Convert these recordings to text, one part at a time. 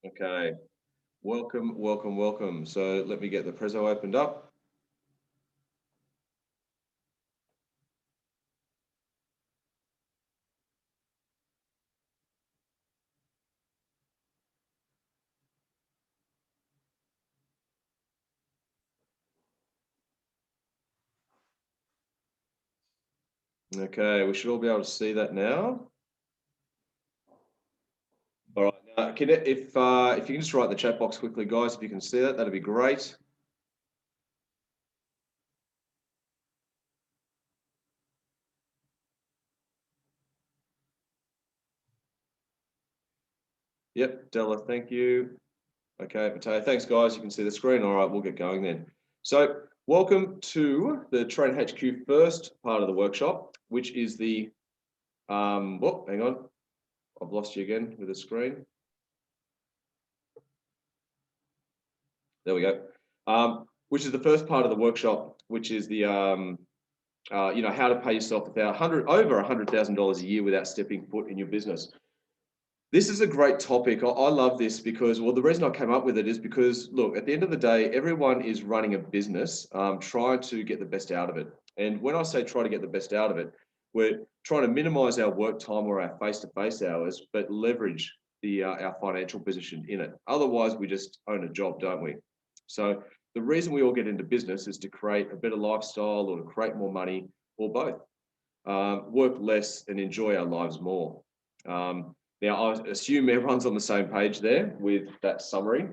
Okay, welcome, welcome, welcome. So let me get the Prezzo opened up. Okay, we should all be able to see that now. All right, now if you can just write in the chat box quickly, guys, if you can see that, that'd be great. Yep, Della, thank you. Okay, Mateo, thanks, guys. You can see the screen. All right, we'll get going then. So, welcome to the Train HQ first part of the workshop, which is the oh, hang on, I've lost you again with the screen. There we go. Which is the first part of the workshop, which is the how to pay yourself over $100,000 a year without stepping foot in your business. This is a great topic. I love this because, well, the reason I came up with it is because, look, at the end of the day, everyone is running a business, trying to get the best out of it. And when I say try to get the best out of it, we're trying to minimize our work time or our face-to-face hours, but leverage our financial position in it. Otherwise, we just own a job, don't we? So the reason we all get into business is to create a better lifestyle or to create more money or both. Work less and enjoy our lives more. Now, I assume everyone's on the same page there with that summary,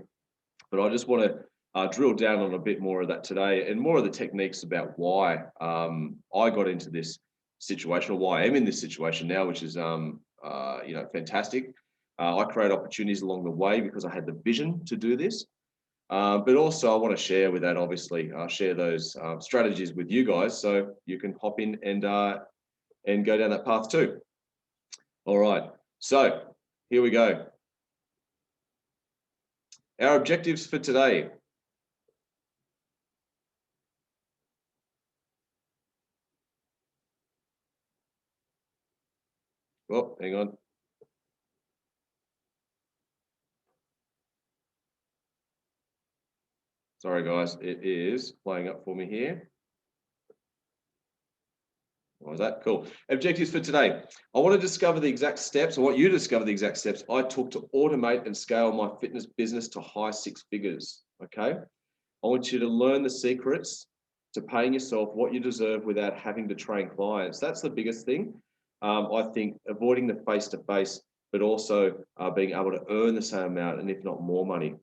but I just want to drill down on a bit more of that today and more of the techniques about why I got into this situation or why I am in this situation now, which is fantastic. I create opportunities along the way because I had the vision to do this. But also I want to share with that, obviously, share those strategies with you guys so you can hop in and go down that path too. All right, so here we go. Our objectives for today. Oh, hang on. Sorry, guys, it is playing up for me here. What was that? Cool. Objectives for today. I want to discover the exact steps. I want you to discover the exact steps I took to automate and scale my fitness business to high six figures. Okay. I want you to learn the secrets to paying yourself what you deserve without having to train clients. That's the biggest thing. I think avoiding the face-to-face, but also being able to earn the same amount and if not more money.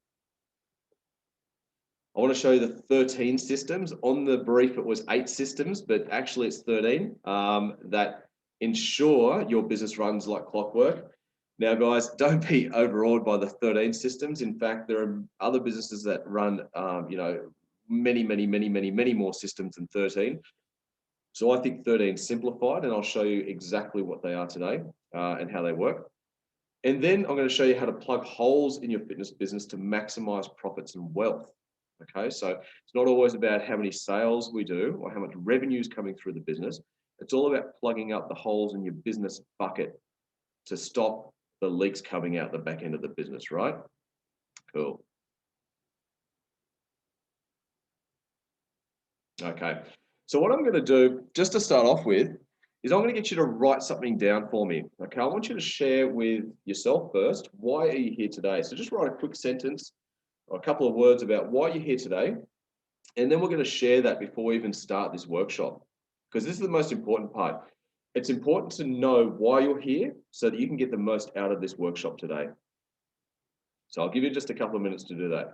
I want to show you the 13 systems. On the brief, it was 8 systems, but actually it's 13 that ensure your business runs like clockwork. Now, guys, don't be overawed by the 13 systems. In fact, there are other businesses that run, many more systems than 13. So I think 13 simplified, and I'll show you exactly what they are today and how they work. And then I'm going to show you how to plug holes in your fitness business to maximize profits and wealth. Okay, so it's not always about how many sales we do or how much revenue is coming through the business. It's all about plugging up the holes in your business bucket to stop the leaks coming out the back end of the business, right? Cool. Okay, so what I'm going to do, just to start off with, is I'm going to get you to write something down for me. Okay, I want you to share with yourself first, why are you here today? So just write a quick sentence or a couple of words about why you're here today. And then we're going to share that before we even start this workshop, because this is the most important part. It's important to know why you're here so that you can get the most out of this workshop today. So I'll give you just a couple of minutes to do that.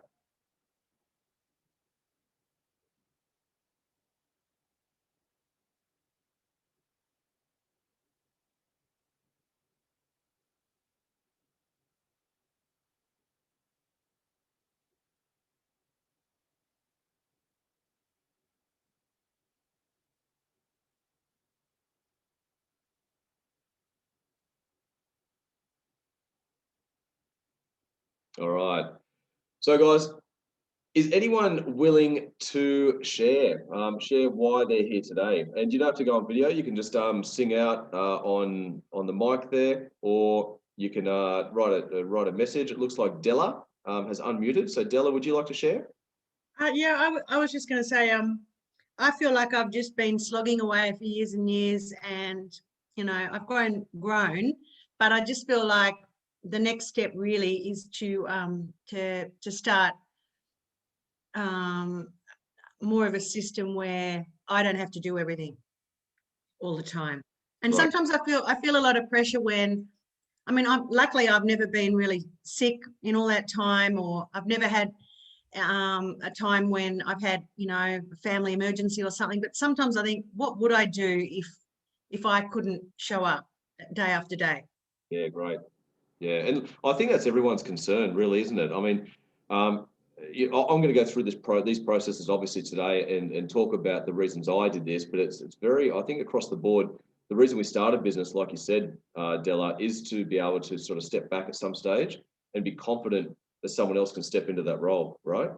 All right. So guys, is anyone willing to share why they're here today? And you don't have to go on video. You can just sing out on the mic there, or you can write a message. It looks like Della has unmuted. So Della, would you like to share? Yeah, I was just going to say, I feel like I've just been slogging away for years and years, and I've grown, but I just feel like the next step really is to start more of a system where I don't have to do everything all the time. And Right. sometimes I feel a lot of pressure when, luckily I've never been really sick in all that time, or I've never had a time when I've had, a family emergency or something. But sometimes I think, what would I do if I couldn't show up day after day? Yeah, great. Yeah, and I think that's everyone's concern, really, isn't it? I mean, I'm going to go through these processes obviously today and talk about the reasons I did this, but it's very, I think, across the board. The reason we started business, like you said, Della, is to be able to sort of step back at some stage and be confident that someone else can step into that role, right?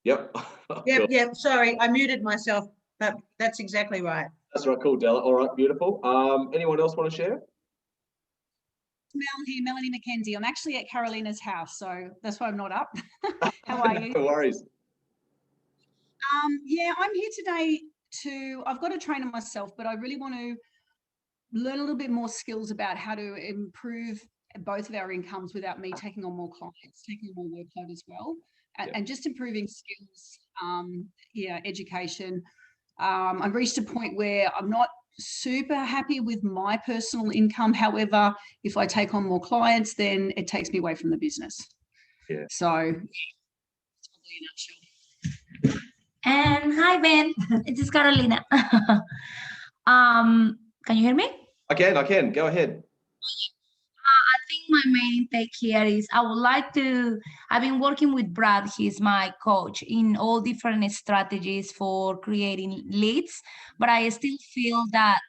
Yep. Yep. Sorry, I muted myself, but that's exactly right. That's right. Cool, Della. All right, beautiful. Anyone else want to share? Mel here, Melanie McKenzie. I'm actually at Carolina's house, so that's why I'm not up. How are you? No worries. Yeah, I'm here today I've got a trainer myself, but I really want to learn a little bit more skills about how to improve both of our incomes without me taking on more clients, taking on more workload as well, and just improving skills, education. I've reached a point where I'm not super happy with my personal income. However, if I take on more clients, then it takes me away from the business. Yeah. So that's probably a nutshell. And hi, Ben. This is Carolina. Can you hear me? I can. Go ahead. I think my main take here is I've been working with Brad, he's my coach, in all different strategies for creating leads, but I still feel that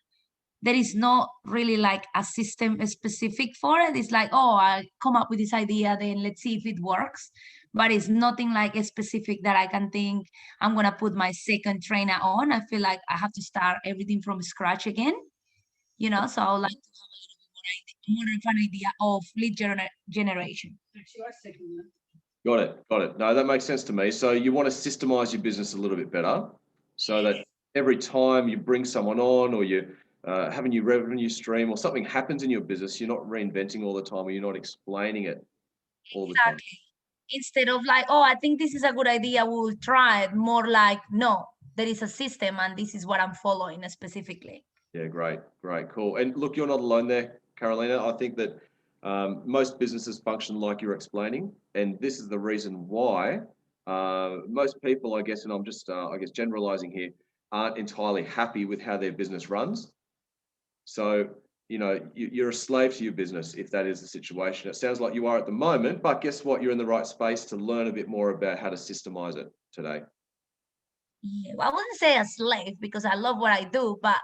there is not really like a system specific for it. It's like, oh, I come up with this idea, then let's see if it works. But it's nothing like a specific that I can think I'm going to put my second trainer on. I feel like I have to start everything from scratch again, so I would like to have a little bit more of an idea of lead generation. Got it. No, that makes sense to me. So you want to systemize your business a little bit better so that every time you bring someone on or you have a new revenue stream or something happens in your business, you're not reinventing all the time or you're not explaining it all the time. Instead of like, oh, I think this is a good idea, we'll try it. More like, no, there is a system and this is what I'm following specifically. Yeah, great, cool. And look, you're not alone there, Carolina. I think that most businesses function like you're explaining, and this is the reason why most people, I guess, and I'm just, generalizing here, aren't entirely happy with how their business runs. So, you're a slave to your business if that is the situation. It sounds like you are at the moment, but guess what? You're in the right space to learn a bit more about how to systemize it today. Yeah, well, I wouldn't say a slave because I love what I do, but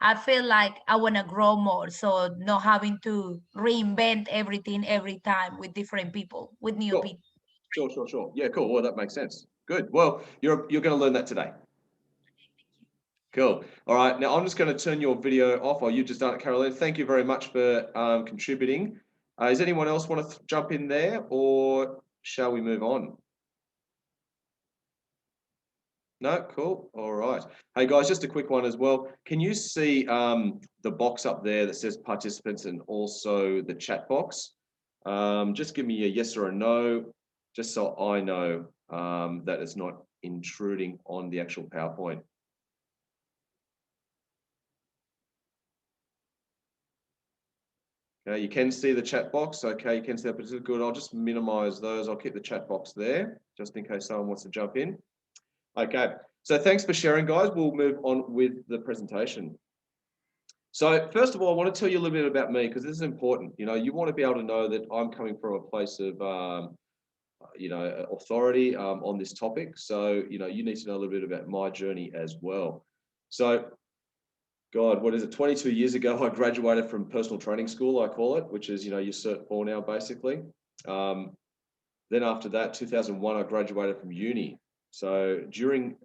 I feel like I want to grow more. So not having to reinvent everything every time with different people, with new people. Sure. Yeah, cool. Well, that makes sense. Good. Well, you're going to learn that today. Cool. All right. Now I'm just going to turn your video off. Oh, you've just done it, Carolina. Thank you very much for contributing. Does anyone else want to jump in there, or shall we move on? No, cool. All right. Hey guys, just a quick one as well. Can you see the box up there that says participants and also the chat box? Just give me a yes or a no, just so I know that it's not intruding on the actual PowerPoint. Okay, you can see the chat box. Okay, you can see that, but it's good. I'll just minimize those. I'll keep the chat box there, just in case someone wants to jump in. Okay, so thanks for sharing, guys. We'll move on with the presentation. So first of all, I want to tell you a little bit about me because this is important. You want to be able to know that I'm coming from a place of, authority on this topic. So, you need to know a little bit about my journey as well. So, God, what is it? 22 years ago, I graduated from personal training school, I call it, which is, your Cert 4 now, basically. Then after that, 2001, I graduated from uni. So during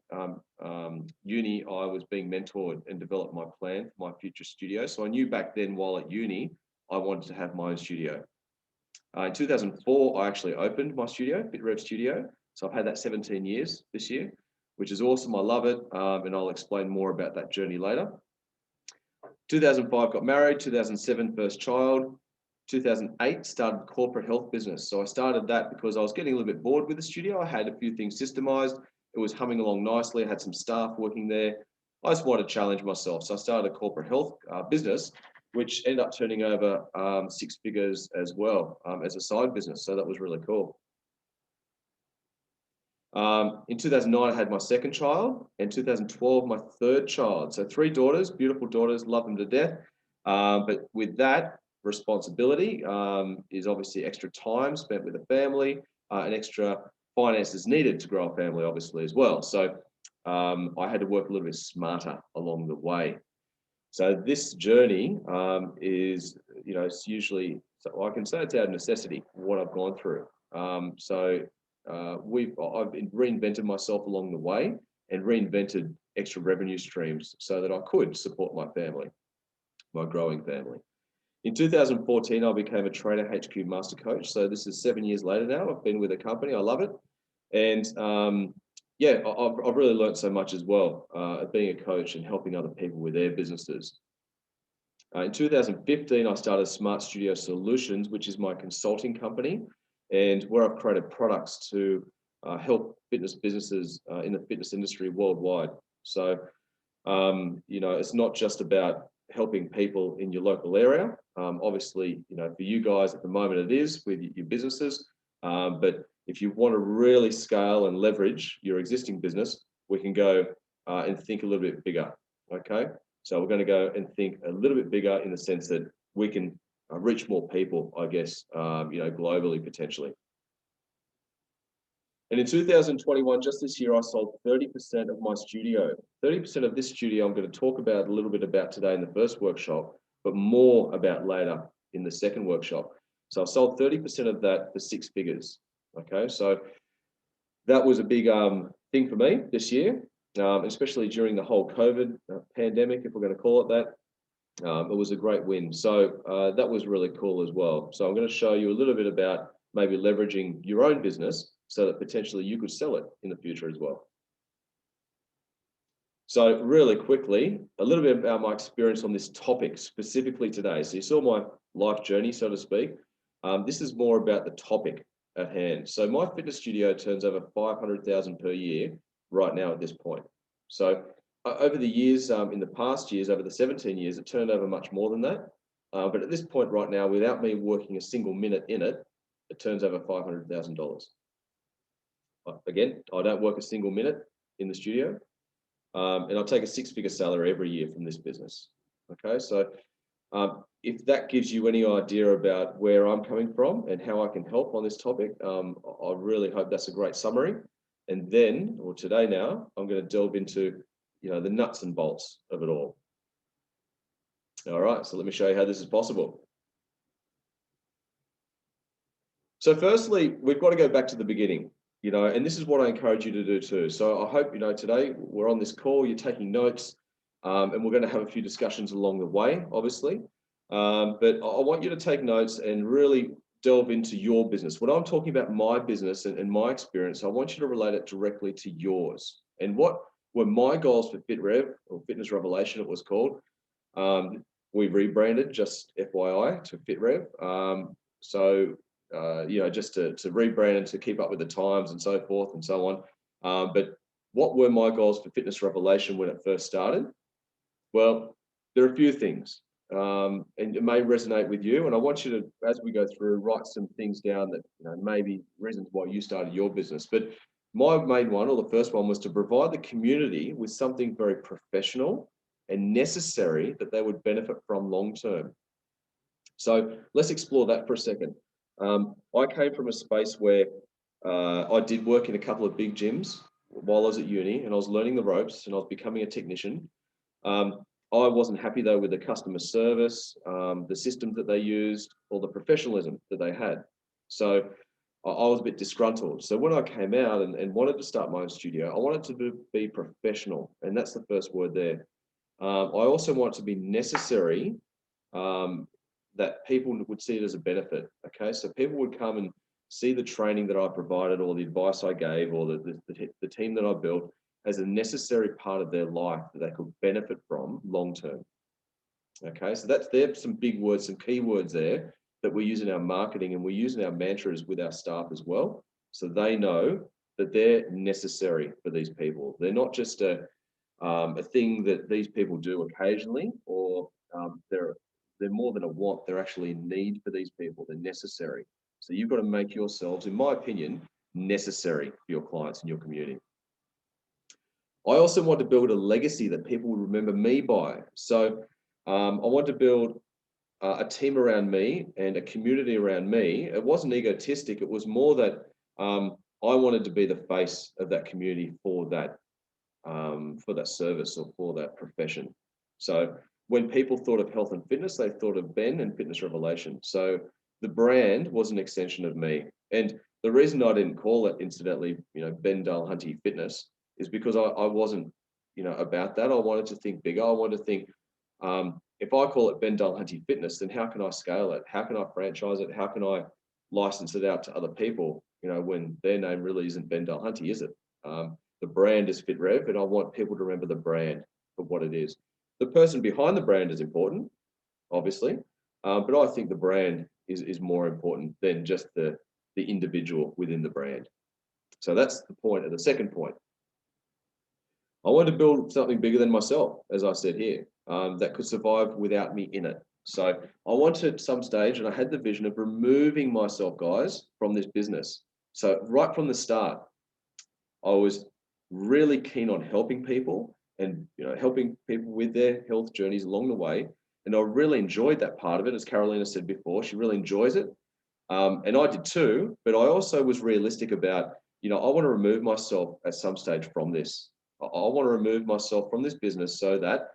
uni, I was being mentored and developed my plan for my future studio. So I knew back then, while at uni, I wanted to have my own studio. In 2004, I actually opened my studio, BitRev Studio. So I've had that 17 years this year, which is awesome. I love it. And I'll explain more about that journey later. 2005, got married. 2007, first child. 2008, started corporate health business. So I started that because I was getting a little bit bored with the studio. I had a few things systemized. It was humming along nicely. I had some staff working there. I just wanted to challenge myself. So I started a corporate health business, which ended up turning over 6 figures as well as a side business. So that was really cool. In 2009, I had my second child. In 2012, my third child. So 3 daughters, beautiful daughters, love them to death. But with that responsibility is obviously extra time spent with the family and extra finances needed to grow a family, obviously, as well. So I had to work a little bit smarter along the way. So this journey is, it's usually, so I can say it's out of necessity, what I've gone through. I've reinvented myself along the way and reinvented extra revenue streams so that I could support my family, my growing family. In 2014, I became a trainer HQ master coach. So this is 7 years later now. I've been with the company. I love it. And I've really learned so much as well at being a coach and helping other people with their businesses. In 2015, I started Smart Studio Solutions, which is my consulting company, and where I've created products to help fitness businesses in the fitness industry worldwide. So, it's not just about helping people in your local area. Obviously, for you guys at the moment it is with your businesses, but if you want to really scale and leverage your existing business, we can go and think a little bit bigger, okay? So we're going to go and think a little bit bigger in the sense that we can reach more people, I guess, globally, potentially. And in 2021, just this year, I sold 30% of my studio. 30% of this studio I'm going to talk about a little bit about today in the first workshop, but more about later in the second workshop. So I sold 30% of that for 6 figures. Okay, so that was a big thing for me this year, especially during the whole COVID pandemic, if we're going to call it that. It was a great win. So that was really cool as well. So I'm going to show you a little bit about maybe leveraging your own business so that potentially you could sell it in the future as well. So really quickly, a little bit about my experience on this topic specifically today. So you saw my life journey, so to speak. This is more about the topic at hand. So my fitness studio turns over 500,000 per year right now at this point. So over the years, in the past years, over the 17 years, it turned over much more than that. But at this point right now, without me working a single minute in it, it turns over $500,000. Again, I don't work a single minute in the studio, and I take a 6-figure salary every year from this business. Okay, so if that gives you any idea about where I'm coming from and how I can help on this topic, I really hope that's a great summary. And then, or today now, I'm going to delve into, the nuts and bolts of it all. All right, so let me show you how this is possible. So firstly, we've got to go back to the beginning, and this is what I encourage you to do too. So I hope, today we're on this call, you're taking notes, and we're going to have a few discussions along the way, obviously. But I want you to take notes and really delve into your business. When I'm talking about my business and my experience, I want you to relate it directly to yours. And what were my goals for FitRev, or Fitness Revelation it was called. We rebranded, just FYI, to FitRev. Just to rebrand and to keep up with the times and so forth and so on. But what were my goals for Fitness Revelation when it first started? Well, there are a few things, and it may resonate with you. And I want you to, as we go through, write some things down that, maybe reasons why you started your business. But my main one, or the first one, was to provide the community with something very professional and necessary that they would benefit from long term. So let's explore that for a second. I came from a space where I did work in a couple of big gyms while I was at uni, and I was learning the ropes and I was becoming a technician. I wasn't happy though with the customer service, the systems that they used, or the professionalism that they had. So I was a bit disgruntled. So when I came out and wanted to start my own studio, I wanted to be professional, and that's the first word there. I also want it to be necessary, that people would see it as a benefit. Okay, so people would come and see the training that I provided, or the advice I gave, or the team that I built as a necessary part of their life that they could benefit from long term. Okay, so there's some big words, some key words there that we use in our marketing, and we use in our mantras with our staff as well, so they know that they're necessary for these people. They're not just a thing that these people do occasionally, or they're more than a want. They're actually a need for these people. They're necessary. So you've got to make yourselves, in my opinion, necessary for your clients and your community. I also want to build a legacy that people will remember me by. So I want to build a team around me and a community around me. It wasn't egotistic. It was more that I wanted to be the face of that community for that service or for that profession. So when people thought of health and fitness, they thought of Ben and Fitness Revelation. So the brand was an extension of me. And the reason I didn't call it, incidentally, Ben Dulhunty Fitness, is because I wasn't, about that. I wanted to think bigger. I wanted to think, if I call it Ben Dulhunty Fitness, then how can I scale it? How can I franchise it? How can I license it out to other people, when their name really isn't Ben Dulhunty, is it? The brand is FitRev, and I want people to remember the brand for what it is. The person behind the brand is important, obviously, but I think the brand is more important than just the individual within the brand. So that's the point of the second point. I want to build something bigger than myself, as I said here, that could survive without me in it. So I wanted at some stage, and I had the vision of removing myself, guys, from this business. So right from the start, I was really keen on helping people and helping people with their health journeys along the way. And I really enjoyed that part of it. As Carolina said before, she really enjoys it. And I did too, but I also was realistic about, I want to remove myself at some stage from this. I want to remove myself from this business so that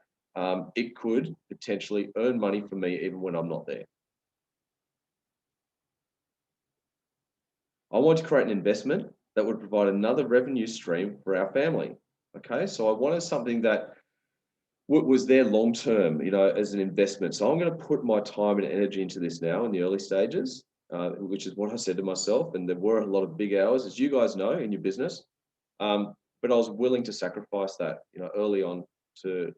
it could potentially earn money for me even when I'm not there. I want to create an investment that would provide another revenue stream for our family. Okay, so I wanted something that was there long term, as an investment. So I'm going to put my time and energy into this now in the early stages, which is what I said to myself. And there were a lot of big hours, as you guys know, in your business. But I was willing to sacrifice that, early on to,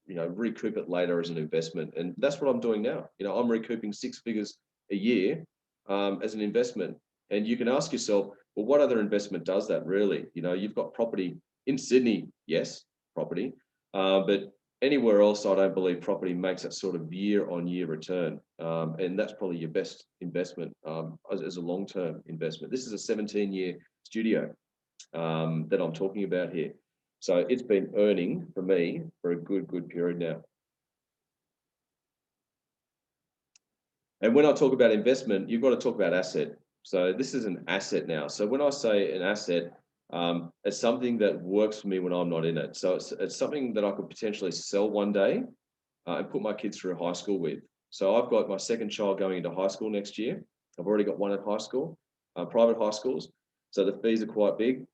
recoup it later as an investment. And that's what I'm doing now. I'm recouping 6 figures a year as an investment. And you can ask yourself, well, what other investment does that really? You've got property in Sydney, yes, property, but anywhere else, I don't believe property makes that sort of year-on-year return. And that's probably your best investment as a long-term investment. This is a 17-year studio that I'm talking about here. So it's been earning for me for a good period now. And when I talk about investment, you've got to talk about asset. So this is an asset now. So when I say an asset, it's something that works for me when I'm not in it. So it's something that I could potentially sell one day and put my kids through high school with. So I've got my second child going into high school next year. I've already got one at high school, private high schools. So the fees are quite big.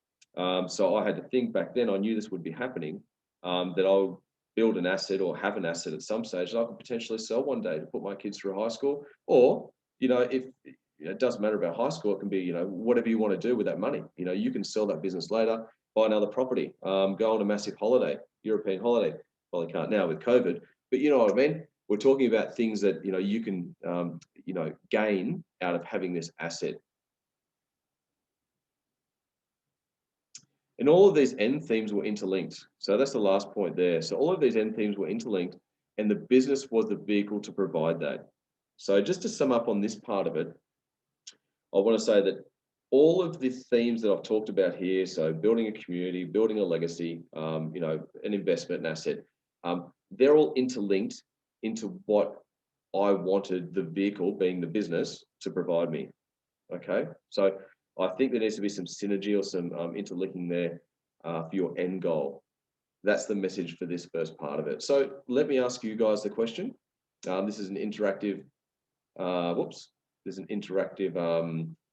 So I had to think back then, I knew this would be happening, that I'll build an asset or have an asset at some stage that I could potentially sell one day to put my kids through high school. Or, if it doesn't matter about high school, it can be, whatever you want to do with that money. You can sell that business later, buy another property, go on a massive holiday, European holiday. Probably can't now with COVID, but you know what I mean? We're talking about things that, you can, gain out of having this asset. And all of these end themes were interlinked. So that's the last point there. So all of these end themes were interlinked, and the business was the vehicle to provide that. So just to sum up on this part of it, I want to say that all of the themes that I've talked about here, so building a community, building a legacy, an investment, an asset, they're all interlinked into what I wanted the vehicle, being the business, to provide me. Okay, so I think there needs to be some synergy or some interlinking there for your end goal. That's the message for this first part of it. So let me ask you guys the question. This is an interactive,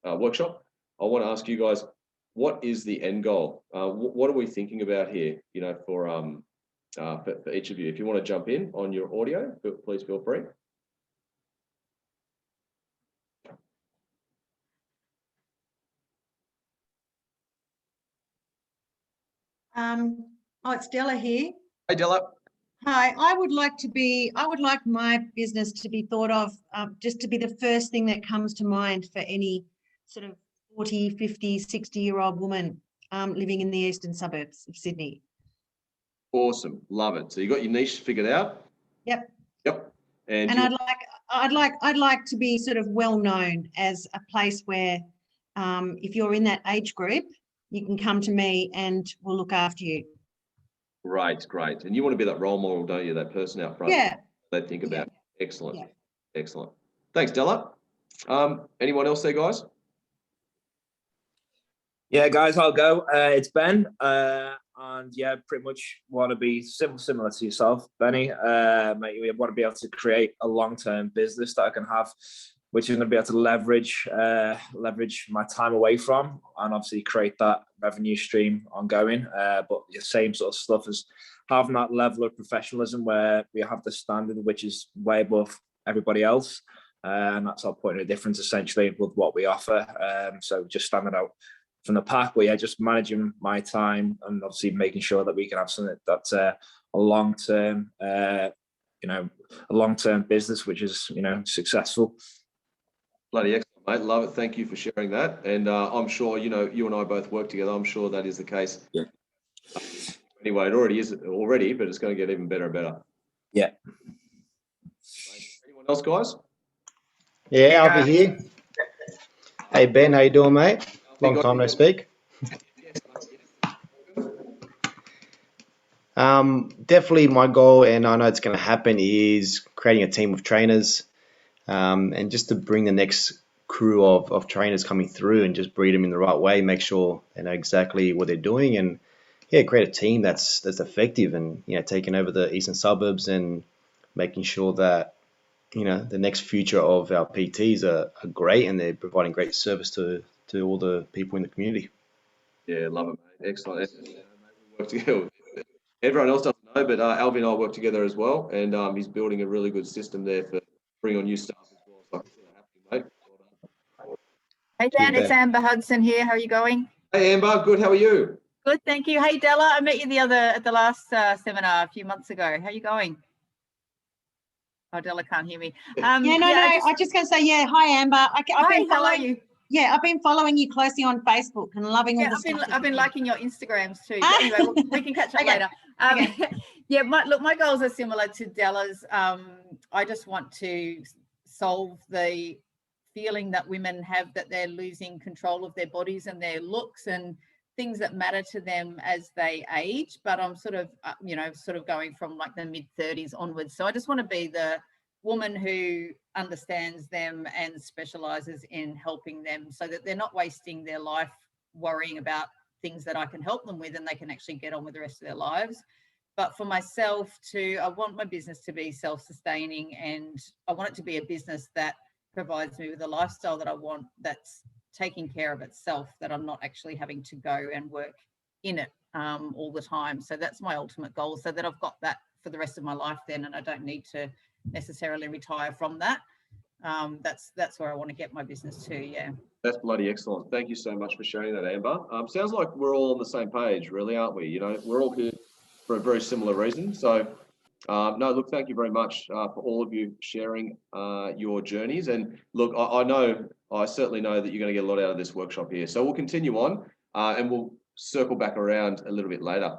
workshop. I want to ask you guys, what is the end goal? What are we thinking about here? You know, for each of you. If you want to jump in on your audio, please feel free. Oh, it's Della here. Hey, Della. Hi, I would like my business to be thought of just to be the first thing that comes to mind for any sort of 40, 50, 60-year-old woman living in the eastern suburbs of Sydney. Awesome, love it. So you got your niche figured out? Yep. Yep. And I'd like to be sort of well known as a place where if you're in that age group, you can come to me and we'll look after you. Great. And you want to be that role model, don't you? That person out front. Yeah. They think about. Yeah. Excellent. Yeah. Excellent. Thanks, Della. Anyone else there, guys? Yeah, guys, I'll go. It's Ben, and yeah, pretty much want to be similar to yourself, Benny. Mate, we want to be able to create a long-term business that I can have, which is going to be able to leverage my time away from, and obviously create that revenue stream ongoing. But the same sort of stuff as having that level of professionalism where we have the standard which is way above everybody else, and that's our point of difference essentially with what we offer. So just standing out from the pack, where just managing my time and obviously making sure that we can have something that's a long-term, a long-term business which is successful. Bloody excellent, mate. Love it. Thank you for sharing that. And I'm sure you and I both work together. I'm sure that is the case. Yeah. Anyway, it already is already, but it's going to get even better and better. Yeah. Anyone else, guys? Yeah, I'll be here. Hey Ben, how you doing, mate? Long time no speak. Definitely my goal, and I know it's going to happen, is creating a team of trainers, and just to bring the next crew of trainers coming through and just breed them in the right way, make sure they know exactly what they're doing, and yeah, create a team that's effective and taking over the eastern suburbs and making sure that the next future of our PTs are great and they're providing great service to all the people in the community. Yeah, love it, mate. Excellent. We work together. Everyone else doesn't know, but Alvin and I work together as well, and he's building a really good system there for bringing on new staff as well. So I can see that happening, mate. Well done. Hey Dan, it's Amber Hudson here. How are you going? Hey Amber, good. How are you? Good, thank you. Hey Della, I met you at the last seminar a few months ago. How are you going? Oh, Della can't hear me. I just going to say, hi Amber. How are you? Yeah, I've been following you closely on Facebook and loving all the stuff. I've been liking your Instagrams too. But anyway, we can catch up later. Yeah, my goals are similar to Della's. I just want to solve the feeling that women have that they're losing control of their bodies and their looks and things that matter to them as they age. But I'm sort of going from like the mid-30s onwards. So I just want to be the woman who understands them and specializes in helping them so that they're not wasting their life worrying about things that I can help them with and they can actually get on with the rest of their lives. But for myself I want my business to be self-sustaining, and I want it to be a business that provides me with a lifestyle that I want, that's taking care of itself, that I'm not actually having to go and work in it all the time. So that's my ultimate goal, so that I've got that for the rest of my life then, and I don't need to necessarily retire from that. That's where I want to get my business to. Yeah, that's bloody excellent. Thank you so much for sharing that, Amber. Sounds like we're all on the same page, really, aren't we? We're all here for a very similar reason. So no, look, thank you very much for all of you sharing your journeys. And look, I certainly know that you're going to get a lot out of this workshop here. So we'll continue on and we'll circle back around a little bit later.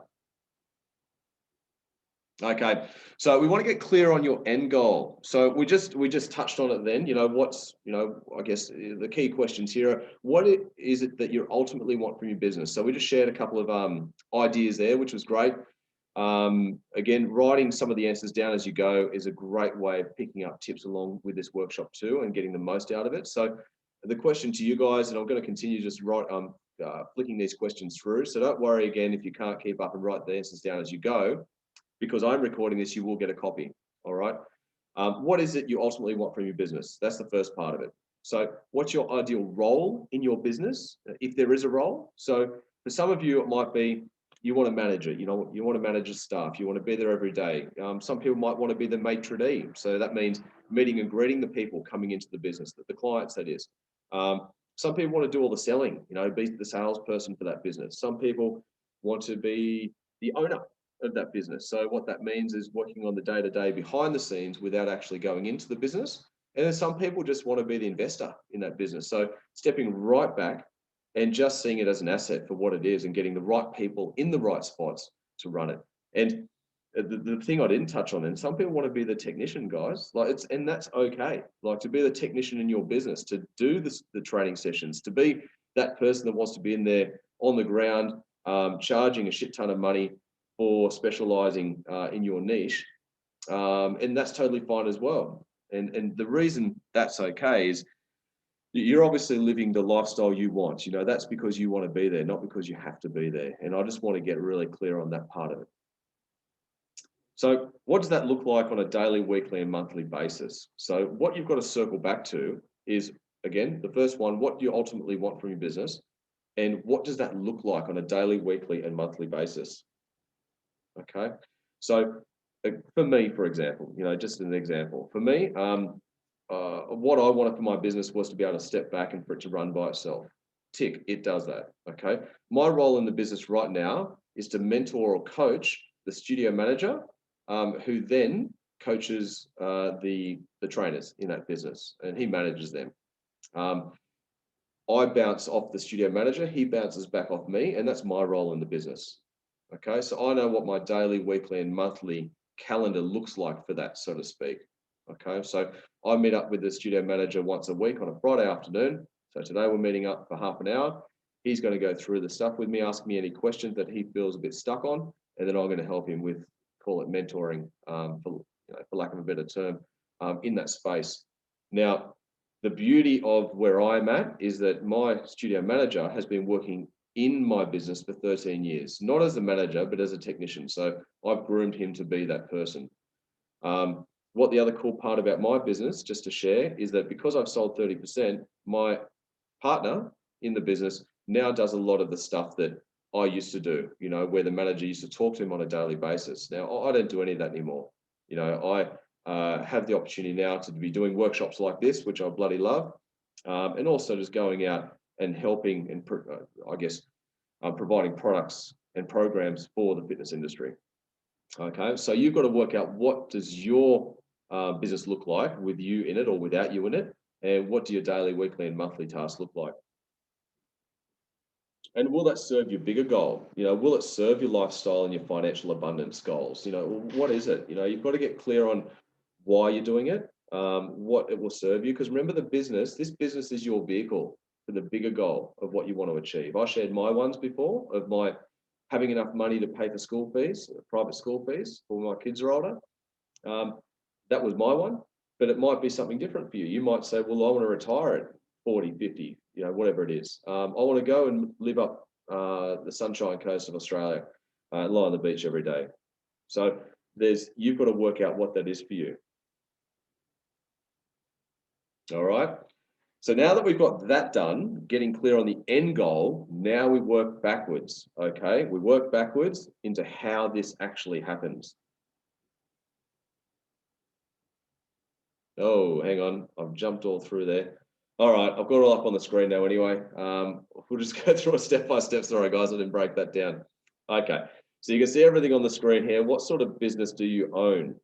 Okay, so we want to get clear on your end goal. So we just touched on it then. I guess the key questions here are, what is it that you ultimately want from your business? So we just shared a couple of ideas there, which was great. Again, writing some of the answers down as you go is a great way of picking up tips along with this workshop too and getting the most out of it. So the question to you guys, and I'm going to continue just flicking these questions through. So don't worry again if you can't keep up and write the answers down as you go, because I'm recording this, you will get a copy. All right. What is it you ultimately want from your business? That's the first part of it. So what's your ideal role in your business, if there is a role? So for some of you, it might be you want to manage it. You know, you want to manage your staff. You want to be there every day. Some people might want to be the maitre d'. So that means meeting and greeting the people coming into the business, the clients, that is. Some people want to do all the selling, you know, be the salesperson for that business. Some people want to be the owner of that business. So what that means is working on the day-to-day behind the scenes without actually going into the business. And then some people just want to be the investor in that business. So stepping right back and just seeing it as an asset for what it is and getting the right people in the right spots to run it. And the thing I didn't touch on, and some people want to be the technician, guys, like and that's okay. Like to be the technician in your business, to do the training sessions, to be that person that wants to be in there on the ground, charging a shit ton of money for specializing in your niche. And that's totally fine as well. And the reason that's okay is you're obviously living the lifestyle you want. You know, that's because you want to be there, not because you have to be there. And I just want to get really clear on that part of it. So what does that look like on a daily, weekly, and monthly basis? So what you've got to circle back to is, again, the first one, what do you ultimately want from your business? And what does that look like on a daily, weekly, and monthly basis? Okay. So for me, for example, you know, just an example, for me, what I wanted for my business was to be able to step back and for it to run by itself. Tick, it does that. Okay. My role in the business right now is to mentor or coach the studio manager, who then coaches the trainers in that business, and he manages them. I bounce off the studio manager, he bounces back off me, and that's my role in the business. Okay, so I know what my daily, weekly, and monthly calendar looks like for that, so to speak. Okay, so I meet up with the studio manager once a week on a Friday afternoon. So today we're meeting up for half an hour. He's going to go through the stuff with me, ask me any questions that he feels a bit stuck on, and then I'm going to help him with, call it mentoring, for lack of a better term, in that space. Now, the beauty of where I'm at is that my studio manager has been working in my business for 13 years, not as a manager, but as a technician. So I've groomed him to be that person. What the other cool part about my business, just to share, is that because I've sold 30%, my partner in the business now does a lot of the stuff that I used to do, you know, where the manager used to talk to him on a daily basis. Now, I don't do any of that anymore. You know, I have the opportunity now to be doing workshops like this, which I bloody love, and also just going out and helping and I guess providing products and programs for the fitness industry. Okay, so you've got to work out, what does your business look like with you in it or without you in it, and what do your daily, weekly, and monthly tasks look like? And will that serve your bigger goal? You know, will it serve your lifestyle and your financial abundance goals? You know, what is it? You know, you've got to get clear on why you're doing it, what it will serve you. Because remember, this business is your vehicle for the bigger goal of what you want to achieve. I shared my ones before of my having enough money to pay for school fees, private school fees when my kids are older. That was my one, but it might be something different for you. You might say, well, I want to retire at 40, 50, you know, whatever it is. I want to go and live up the Sunshine Coast of Australia, lie on the beach every day. So you've got to work out what that is for you. All right. So now that we've got that done, getting clear on the end goal, now we work backwards. Okay. We work backwards into how this actually happens. Oh, hang on. I've jumped all through there. All right. I've got it all up on the screen now anyway. We'll just go through it step by step. Sorry, guys. I didn't break that down. Okay. So you can see everything on the screen here. What sort of business do you own?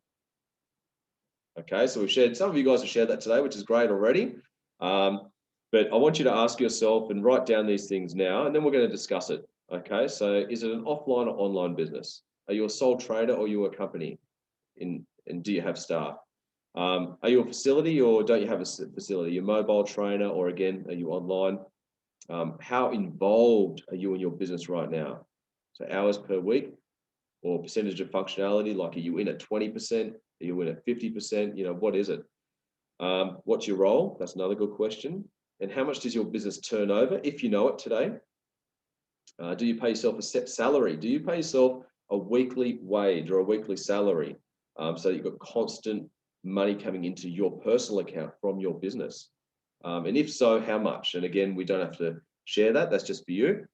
Okay. So we've shared, some of you guys have shared that today, which is great already. But I want you to ask yourself and write down these things now, and then we're going to discuss it. Okay. So is it an offline or online business? Are you a sole trader or are you a company? And do you have staff? Are you a facility or don't you have a facility? You're a mobile trainer, or again, are you online? How involved are you in your business right now? So hours per week or percentage of functionality, like are you in at 20%? Are you in at 50%? You know, what is it? What's your role? That's another good question. And how much does your business turn over, if you know it today? Do you pay yourself a set salary? Do you pay yourself a weekly wage or a weekly salary? So you've got constant money coming into your personal account from your business. And if so, how much? And again, we don't have to share that. That's just for you.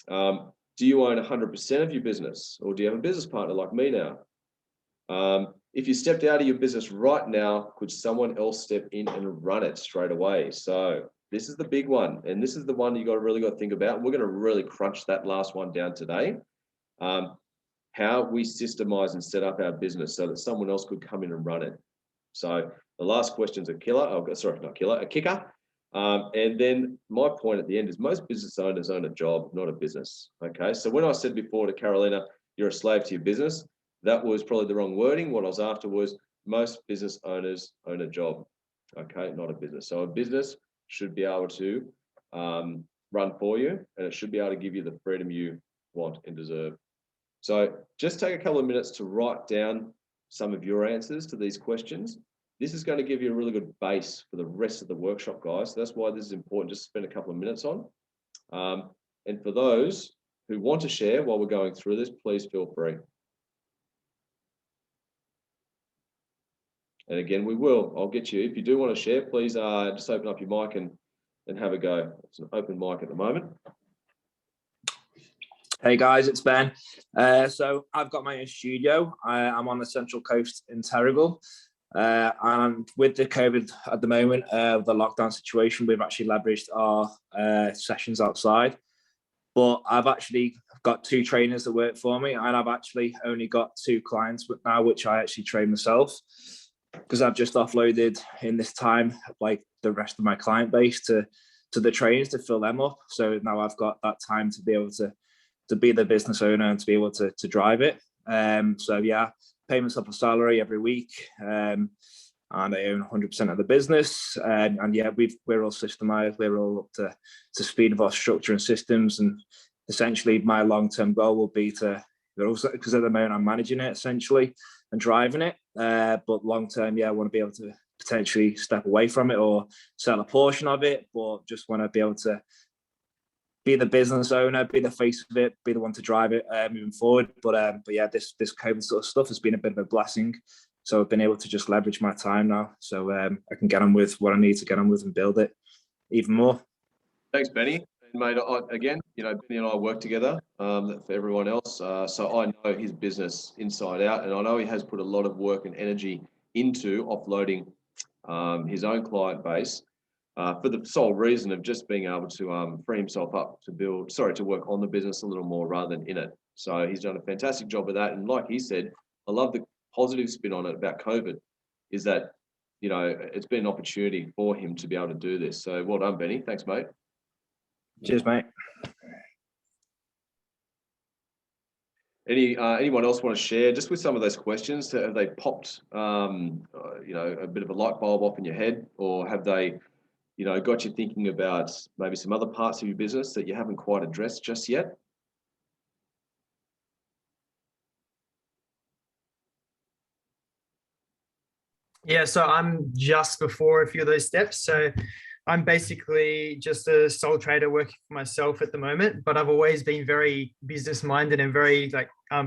Do you own 100% of your business, or do you have a business partner like me now? If you stepped out of your business right now, could someone else step in and run it straight away? So this is the big one, and this is the one you really got to think about. We're going to really crunch that last one down today. How we systemize and set up our business so that someone else could come in and run it. So the last question's a killer. Oh, sorry, not killer, a kicker. And then my point at the end is most business owners own a job, not a business. Okay, so when I said before to Carolina, you're a slave to your business, that was probably the wrong wording. What I was after was most business owners own a job, okay, not a business. So a business should be able to run for you, and it should be able to give you the freedom you want and deserve. So just take a couple of minutes to write down some of your answers to these questions. This is going to give you a really good base for the rest of the workshop, guys. So that's why this is important, just spend a couple of minutes on. And for those who want to share while we're going through this, please feel free. And again, I'll get you. If you do want to share, please just open up your mic and have a go. It's an open mic at the moment. Hey guys, it's Ben. So I've got my own studio. I'm on the Central Coast in Terrigal. And with the COVID at the moment, the lockdown situation, we've actually leveraged our sessions outside. But I've actually got 2 trainers that work for me, and I've actually only got 2 clients now, which I actually train myself, because I've just offloaded in this time like the rest of my client base to the trainers to fill them up. So now I've got that time to be able to be the business owner and to be able to drive it. So yeah, pay myself a salary every week, and I own 100% of the business. And yeah, we're all systemized. We're all up to speed of our structure and systems. And essentially, my long-term goal will be because at the moment I'm managing it essentially and driving it. But long-term, yeah, I want to be able to potentially step away from it or sell a portion of it, but just want to be able to be the business owner, be the face of it, be the one to drive it moving forward. But yeah, this COVID sort of stuff has been a bit of a blessing. So I've been able to just leverage my time now, so I can get on with what I need to get on with and build it even more. Thanks, Benny. And mate, again, Benny and I work together for everyone else. So I know his business inside out, and I know he has put a lot of work and energy into offloading his own client base. For the sole reason of just being able to free himself up to work on the business a little more rather than in it. So he's done a fantastic job with that. And like he said, I love the positive spin on it about COVID, is that, it's been an opportunity for him to be able to do this. So well done, Benny. Thanks, mate. Cheers, mate. Anyone else want to share just with some of those questions? Have they popped, a bit of a light bulb off in your head, or have they, got you thinking about maybe some other parts of your business that you haven't quite addressed just yet? Yeah, so I'm just before a few of those steps. So I'm basically just a sole trader working for myself at the moment, but I've always been very business minded and very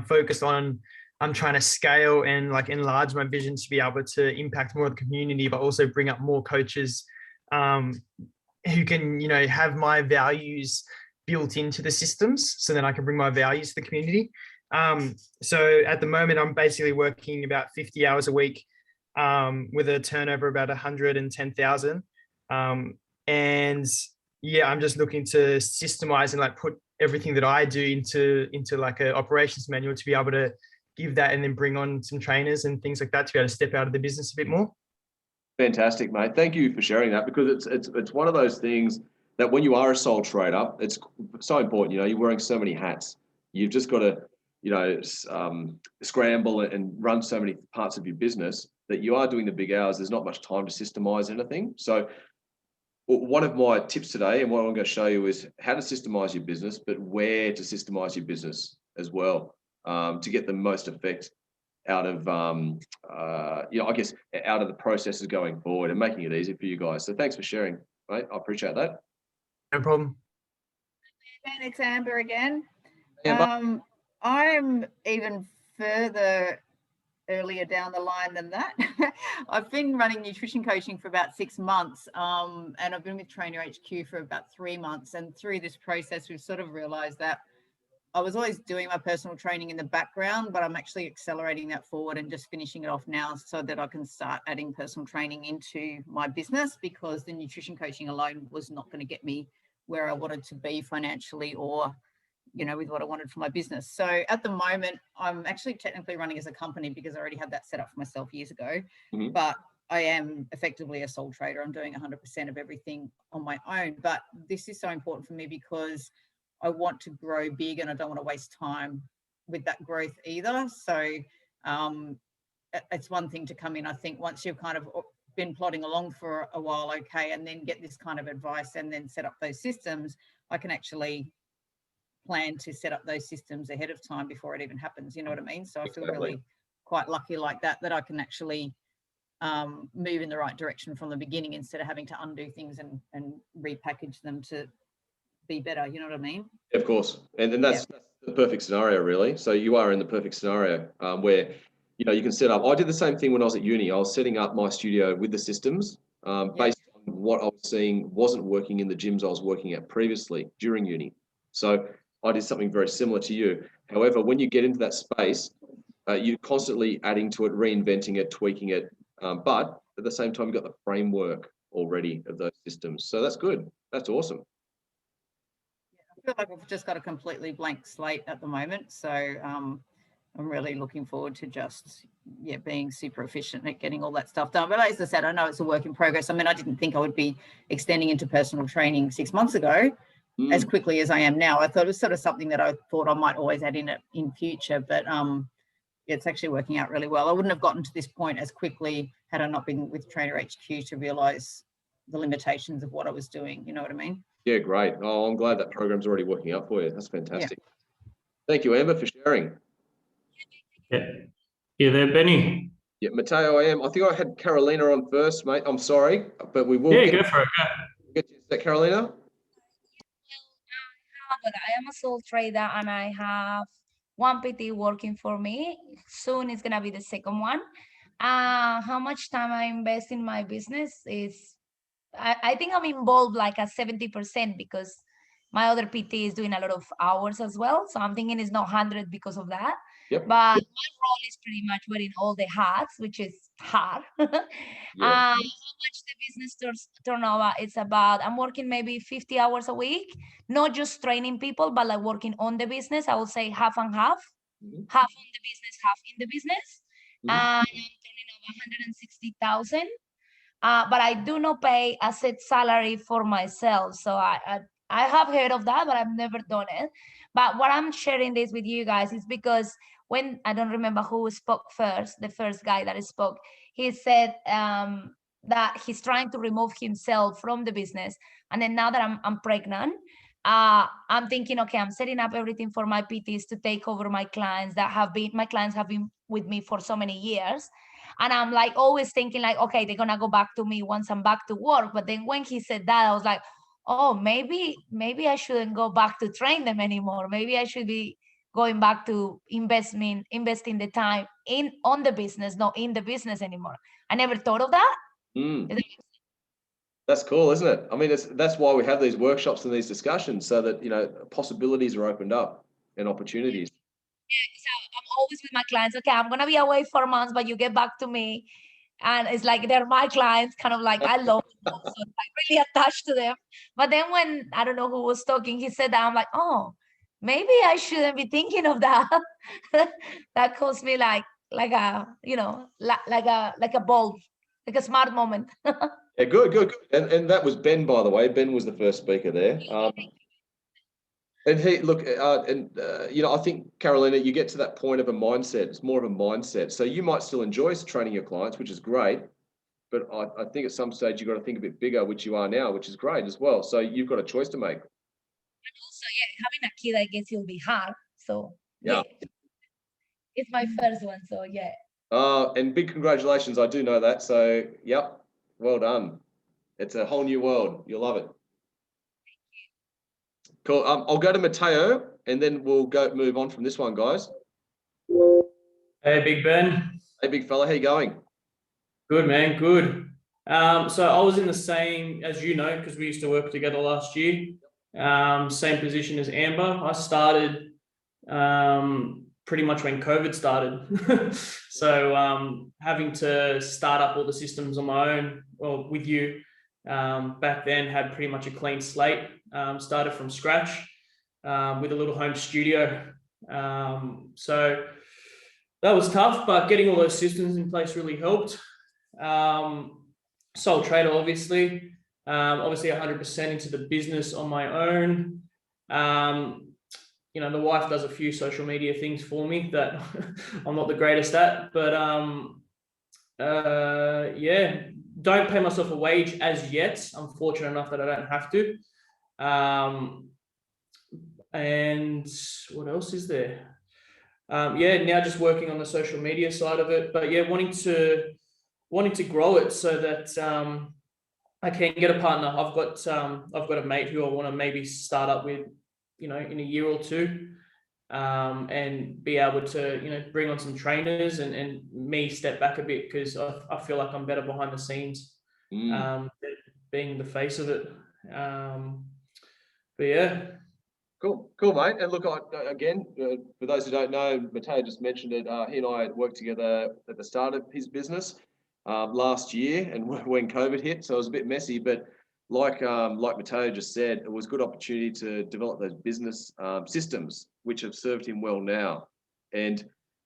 focused on I'm trying to scale and enlarge my vision to be able to impact more of the community, but also bring up more coaches who can, have my values built into the systems, so then I can bring my values to the community. So at the moment, I'm basically working about 50 hours a week with a turnover about 110,000. And yeah, I'm just looking to systemize and put everything that I do into an operations manual to be able to give that and then bring on some trainers and things like that to be able to step out of the business a bit more. Fantastic, mate. Thank you for sharing that, because it's one of those things that when you are a sole trader, it's so important. You're wearing so many hats. You've just got to, scramble and run so many parts of your business that you are doing the big hours. There's not much time to systemize anything. So one of my tips today, and what I'm going to show you, is how to systemize your business, but where to systemize your business as well, to get the most effect out of, I guess, out of the processes going forward and making it easy for you guys. So thanks for sharing, mate. I appreciate that. No problem. And it's Amber again. Amber. I'm even further earlier down the line than that. I've been running nutrition coaching for about 6 months, and I've been with Trainer HQ for about 3 months. And through this process, we've sort of realized that I was always doing my personal training in the background, but I'm actually accelerating that forward and just finishing it off now so that I can start adding personal training into my business, because the nutrition coaching alone was not going to get me where I wanted to be financially or, you know, with what I wanted for my business. So at the moment, I'm actually technically running as a company because I already had that set up for myself years ago, but I am effectively a sole trader. I'm doing 100% of everything on my own. But this is so important for me because I want to grow big and I don't want to waste time with that growth either. So it's one thing to come in, I think, once you've kind of been plodding along for a while, okay, and then get this kind of advice and then set up those systems, I can actually plan to set up those systems ahead of time before it even happens. You know what I mean? So I feel really quite lucky like that, that I can actually move in the right direction from the beginning instead of having to undo things and repackage them to be better. You know what I mean? Of course. And that's the perfect scenario, really. So you are in the perfect scenario where, you know, you can set up. I did the same thing when I was at uni. I was setting up my studio with the systems based on what I was seeing wasn't working in the gyms I was working at previously during uni. So I did something very similar to you. However, when you get into that space, you're constantly adding to it, reinventing it, tweaking it. But at the same time, you've got the framework already of those systems. So that's good. That's awesome. I feel like we've just got a completely blank slate at the moment. So I'm really looking forward to just, being super efficient at getting all that stuff done. But as I said, I know it's a work in progress. I mean, I didn't think I would be extending into personal training 6 months ago as quickly as I am now. I thought it was sort of something that I thought I might always add in it in future, but it's actually working out really well. I wouldn't have gotten to this point as quickly had I not been with Trainer HQ to realize the limitations of what I was doing. You know what I mean? Yeah, great. Oh, I'm glad that program's already working out for you. That's fantastic. Thank you, Amber, for sharing. Yeah. You there, Benny? Yeah, Matteo, I am. I think I had Carolina on first, mate. I'm sorry, but we will Go for it. get you. Is that Carolina? But I am a sole trader and I have one PT working for me. Soon it's gonna be the second one. How much time I invest in my business is, I think I'm involved like at 70% because my other PT is doing a lot of hours as well. So I'm thinking it's not 100 because of that. Yep. But my role is pretty much wearing all the hats, which is hard. How much the business turnover? It's about, I'm working maybe 50 hours a week, not just training people, but like working on the business. I would say half and half, half on the business, half in the business. I'm turning over 160,000. But I do not pay a set salary for myself. So I have heard of that, but I've never done it. But what I'm sharing this with you guys is because when, I don't remember who spoke first, the first guy that spoke, he said that he's trying to remove himself from the business. And then now that I'm pregnant, I'm thinking, okay, I'm setting up everything for my PTs to take over my clients my clients have been with me for so many years. And I'm like always thinking like, okay, they're gonna go back to me once I'm back to work. But then when he said that, I was like, oh, maybe I shouldn't go back to train them anymore. Maybe I should be going back to investing the time on the business, not in the business anymore. I never thought of that. That's cool, isn't it? I mean, that's why we have these workshops and these discussions, so that, you know, possibilities are opened up and opportunities. Yeah, so I'm always with my clients. Okay, I'm gonna be away for months, but you get back to me, and it's like they're my clients. Kind of like I love them, so I'm really attached to them. But then when I don't know who was talking, he said that, I'm like, oh, maybe I shouldn't be thinking of that. That caused me like a like a bulb, like a smart moment. Yeah, good. And that was Ben, by the way. Ben was the first speaker there. And he, look, you know, I think, Carolina, you get to that point of a mindset. It's more of a mindset. So you might still enjoy training your clients, which is great. But I think at some stage you've got to think a bit bigger, which you are now, which is great as well. So you've got a choice to make. And also, having a kid, I guess it'll be hard. So yeah. It's my first one. So yeah. And big congratulations. I do know that. So, yep. Well done. It's a whole new world. You'll love it. Cool. I'll go to Matteo and then we'll move on from this one, guys. Hey, Big Ben. Hey, big fella, how you going? Good, man. Good. So I was in the same, as you know, because we used to work together last year. Same position as Amber. I started pretty much when COVID started. So having to start up all the systems on my own, or with you, back then had pretty much a clean slate. Started from scratch with a little home studio. So that was tough, but getting all those systems in place really helped. Sole trader, obviously 100% into the business on my own. The wife does a few social media things for me that I'm not the greatest at, but don't pay myself a wage as yet. I'm fortunate enough that I don't have to. And what else is there? Now just working on the social media side of it, but wanting to grow it so that I can get a partner. I've got a mate who I want to maybe start up with, in a year or two, and be able to, bring on some trainers and me step back a bit, because I feel like I'm better behind the scenes, than being the face of it. But yeah. Cool, mate. And look, for those who don't know, Matteo just mentioned it. He and I worked together at the start of his business last year, and when COVID hit, so it was a bit messy. But like Matteo just said, it was a good opportunity to develop those business systems, which have served him well now. And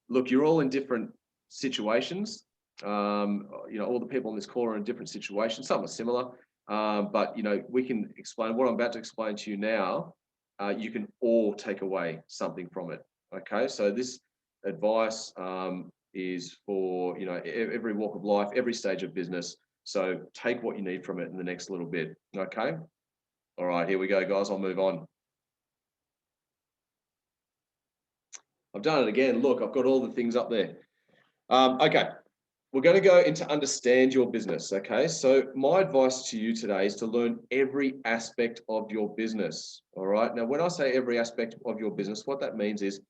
look, you're all in different situations. All the people on this call are in different situations. Some are similar, but we can explain what I'm about to explain to you now. You can all take away something from it. Okay, so this advice is for every walk of life, every stage of business. So take what you need from it in the next little bit. Okay, all right, here we go, guys. I'll move on. I've done it again. Look, I've got all the things up there. Okay. We're going to go into understand your business, okay? So my advice to you today is to learn every aspect of your business, all right? Now, when I say every aspect of your business, what that means is,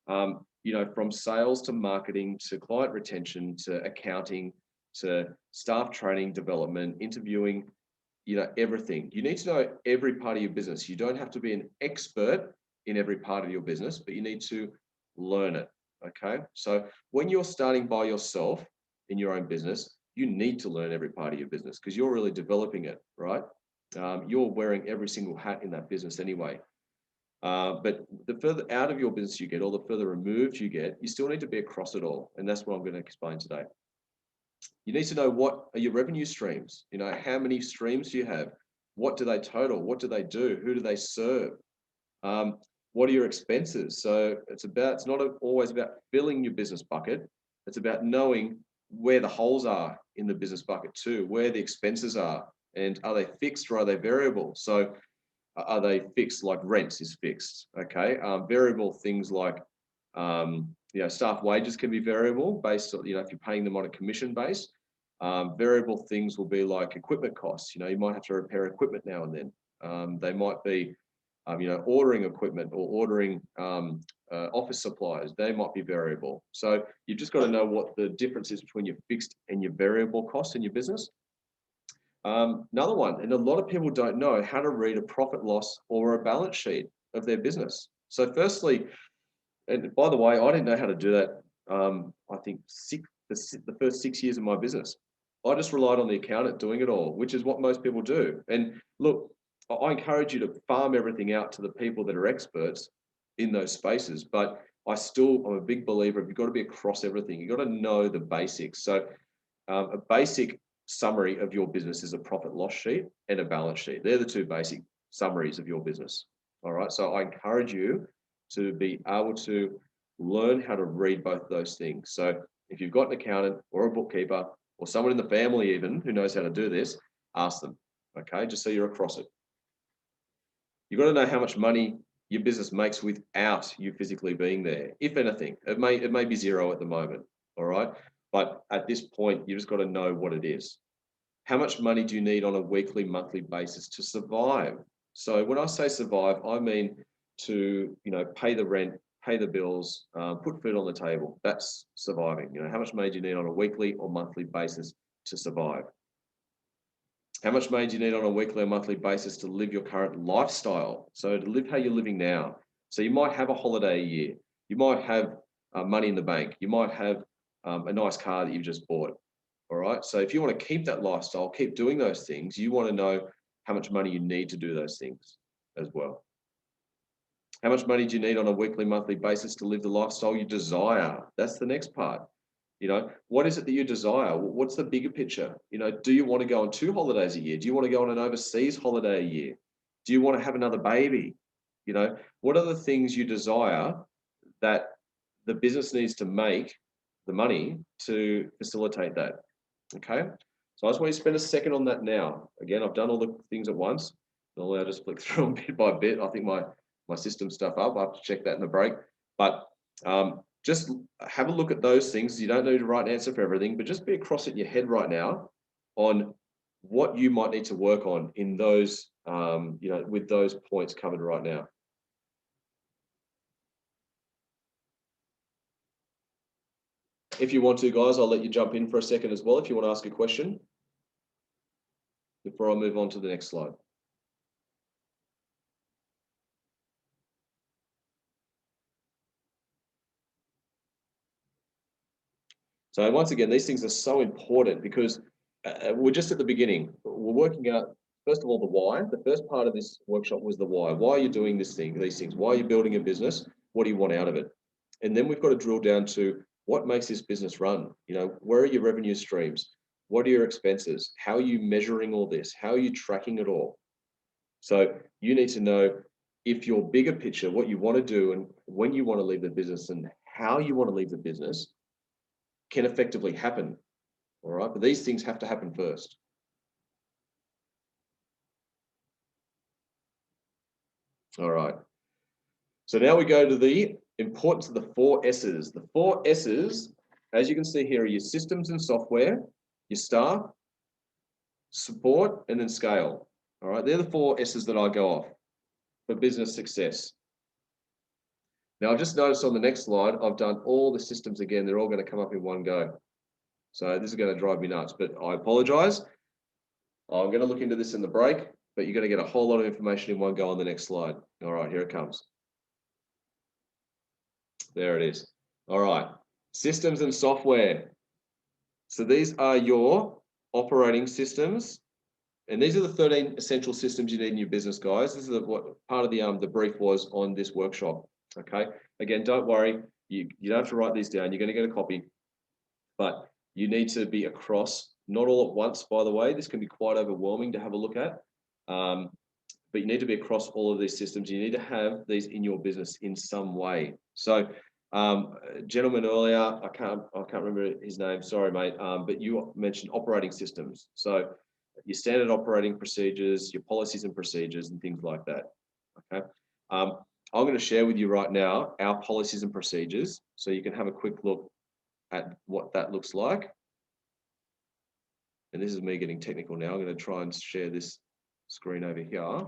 from sales to marketing to client retention to accounting to staff training, development, interviewing, everything. You need to know every part of your business. You don't have to be an expert in every part of your business, but you need to learn it, okay? So when you're starting by yourself, in your own business, you need to learn every part of your business because you're really developing it, right? You're wearing every single hat in that business anyway. But the further out of your business you get, or the further removed you get, you still need to be across it all. And that's what I'm going to explain today. You need to know what are your revenue streams. How many streams do you have? What do they total? What do they do? Who do they serve? What are your expenses? So it's not always about filling your business bucket. It's about knowing where the holes are in the business bucket too, where the expenses are, and are they fixed or are they variable? So are they fixed like rent is fixed, okay? Variable things like, staff wages can be variable based on, if you're paying them on a commission base. Variable things will be like equipment costs. You might have to repair equipment now and then. They might be, ordering equipment or ordering office supplies. They might be variable. So you've just got to know what the difference is between your fixed and your variable costs in your business. Another one, and a lot of people don't know how to read a profit loss or a balance sheet of their business. So firstly, and by the way, I didn't know how to do that. I think the first 6 years of my business, I just relied on the accountant doing it all, which is what most people do. And look, I encourage you to farm everything out to the people that are experts in those spaces. But I'm a big believer, you've got to be across everything. You've got to know the basics. So a basic summary of your business is a profit loss sheet and a balance sheet. They're the two basic summaries of your business. All right. So I encourage you to be able to learn how to read both those things. So if you've got an accountant or a bookkeeper or someone in the family even who knows how to do this, ask them. Okay. Just so you're across it. You've got to know how much money your business makes without you physically being there. If anything, it may be zero at the moment. All right. But at this point, you just got to know what it is. How much money do you need on a weekly, monthly basis to survive? So when I say survive, I mean to, pay the rent, pay the bills, put food on the table. That's surviving. You know, how much money do you need on a weekly or monthly basis to survive? How much money do you need on a weekly or monthly basis to live your current lifestyle? So to live how you're living now. So you might have a holiday a year. You might have money in the bank. You might have a nice car that you've just bought. All right. So if you want to keep that lifestyle, keep doing those things, you want to know how much money you need to do those things as well. How much money do you need on a weekly, monthly basis to live the lifestyle you desire? That's the next part. You know, what is it that you desire? What's the bigger picture? You know, do you want to go on 2 holidays a year? Do you want to go on an overseas holiday a year? Do you want to have another baby? You know, what are the things you desire that the business needs to make the money to facilitate that? Okay. So I just want you to spend a second on that now. Again, I've done all the things at once. Normally I just flick through them bit by bit. I think my system stuff up. I have to check that in the break. But just have a look at those things. You don't need to write an answer for everything, but just be across it in your head right now on what you might need to work on in those, you know, with those points covered right now. If you want to, guys, I'll let you jump in for a second as well if you want to ask a question before I move on to the next slide. So once again, these things are so important because we're just at the beginning. We're working out, first of all, the why. The first part of this workshop was the why. Why are you doing these things? Why are you building a business? What do you want out of it? And then we've got to drill down to what makes this business run? You know, where are your revenue streams? What are your expenses? How are you measuring all this? How are you tracking it all? So you need to know if your bigger picture, what you want to do and when you want to leave the business and how you want to leave the business can effectively happen. All right, but these things have to happen first. All right. So now we go to the importance of the 4 S's. The 4 S's, as you can see here, are your systems and software, your staff, support, and then scale. All right, they're the 4 S's that I go off for business success. Now, I've just noticed on the next slide, I've done all the systems again. They're all going to come up in one go. So this is going to drive me nuts, but I apologize. I'm going to look into this in the break, but you're going to get a whole lot of information in one go on the next slide. All right, here it comes. There it is. All right, systems and software. So these are your operating systems. And these are the 13 essential systems you need in your business, guys. This is what part of the brief was on this workshop. Okay. Again, don't worry. You don't have to write these down. You're going to get a copy, but you need to be across, not all at once, by the way. This can be quite overwhelming to have a look at. But you need to be across all of these systems. You need to have these in your business in some way. So, gentleman earlier, I can't remember his name. Sorry, mate. But you mentioned operating systems. So your standard operating procedures, your policies and procedures, and things like that. Okay. I'm going to share with you right now our policies and procedures, so you can have a quick look at what that looks like. And this is me getting technical now. I'm going to try and share this screen over here.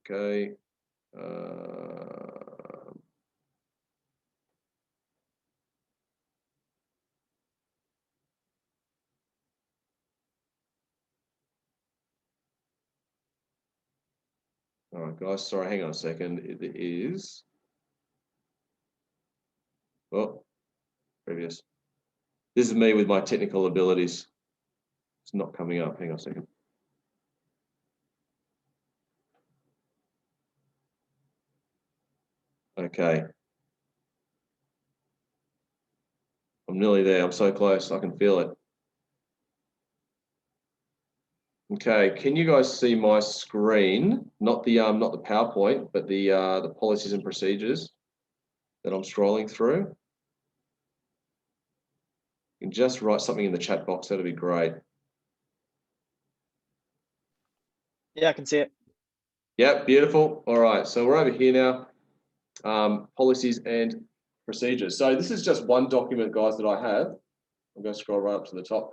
Okay. All right, guys, sorry, hang on a second. It is, well, previous. This is me with my technical abilities. It's not coming up. Hang on a second. Okay. I'm nearly there. I'm so close. I can feel it. Okay, can you guys see my screen? Not the PowerPoint, but the policies and procedures that I'm scrolling through. You can just write something in the chat box. That'd be great. Yeah, I can see it. Yeah, beautiful. All right, so we're over here now. Policies and procedures. So this is just one document, guys, that I have. I'm going to scroll right up to the top.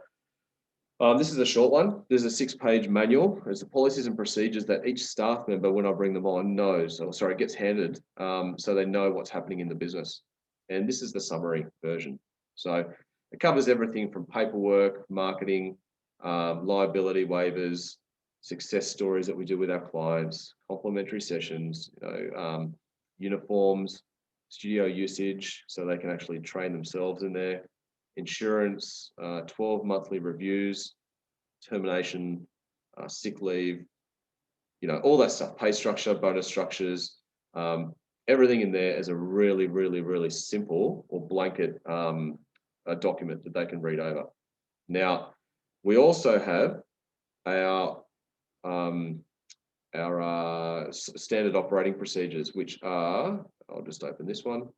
This is a short one. There's a 6-page manual. There's the policies and procedures that each staff member, when I bring them on, knows, or sorry, gets handed, so they know what's happening in the business. And this is the summary version. So it covers everything from paperwork, marketing, liability waivers, success stories that we do with our clients, complimentary sessions, uniforms, studio usage, so they can actually train themselves in there, insurance, 12 monthly reviews, termination, sick leave, all that stuff, pay structure, bonus structures, everything in there is a really, really, really simple or blanket a document that they can read over. Now, we also have our standard operating procedures, which are, I'll just open this one.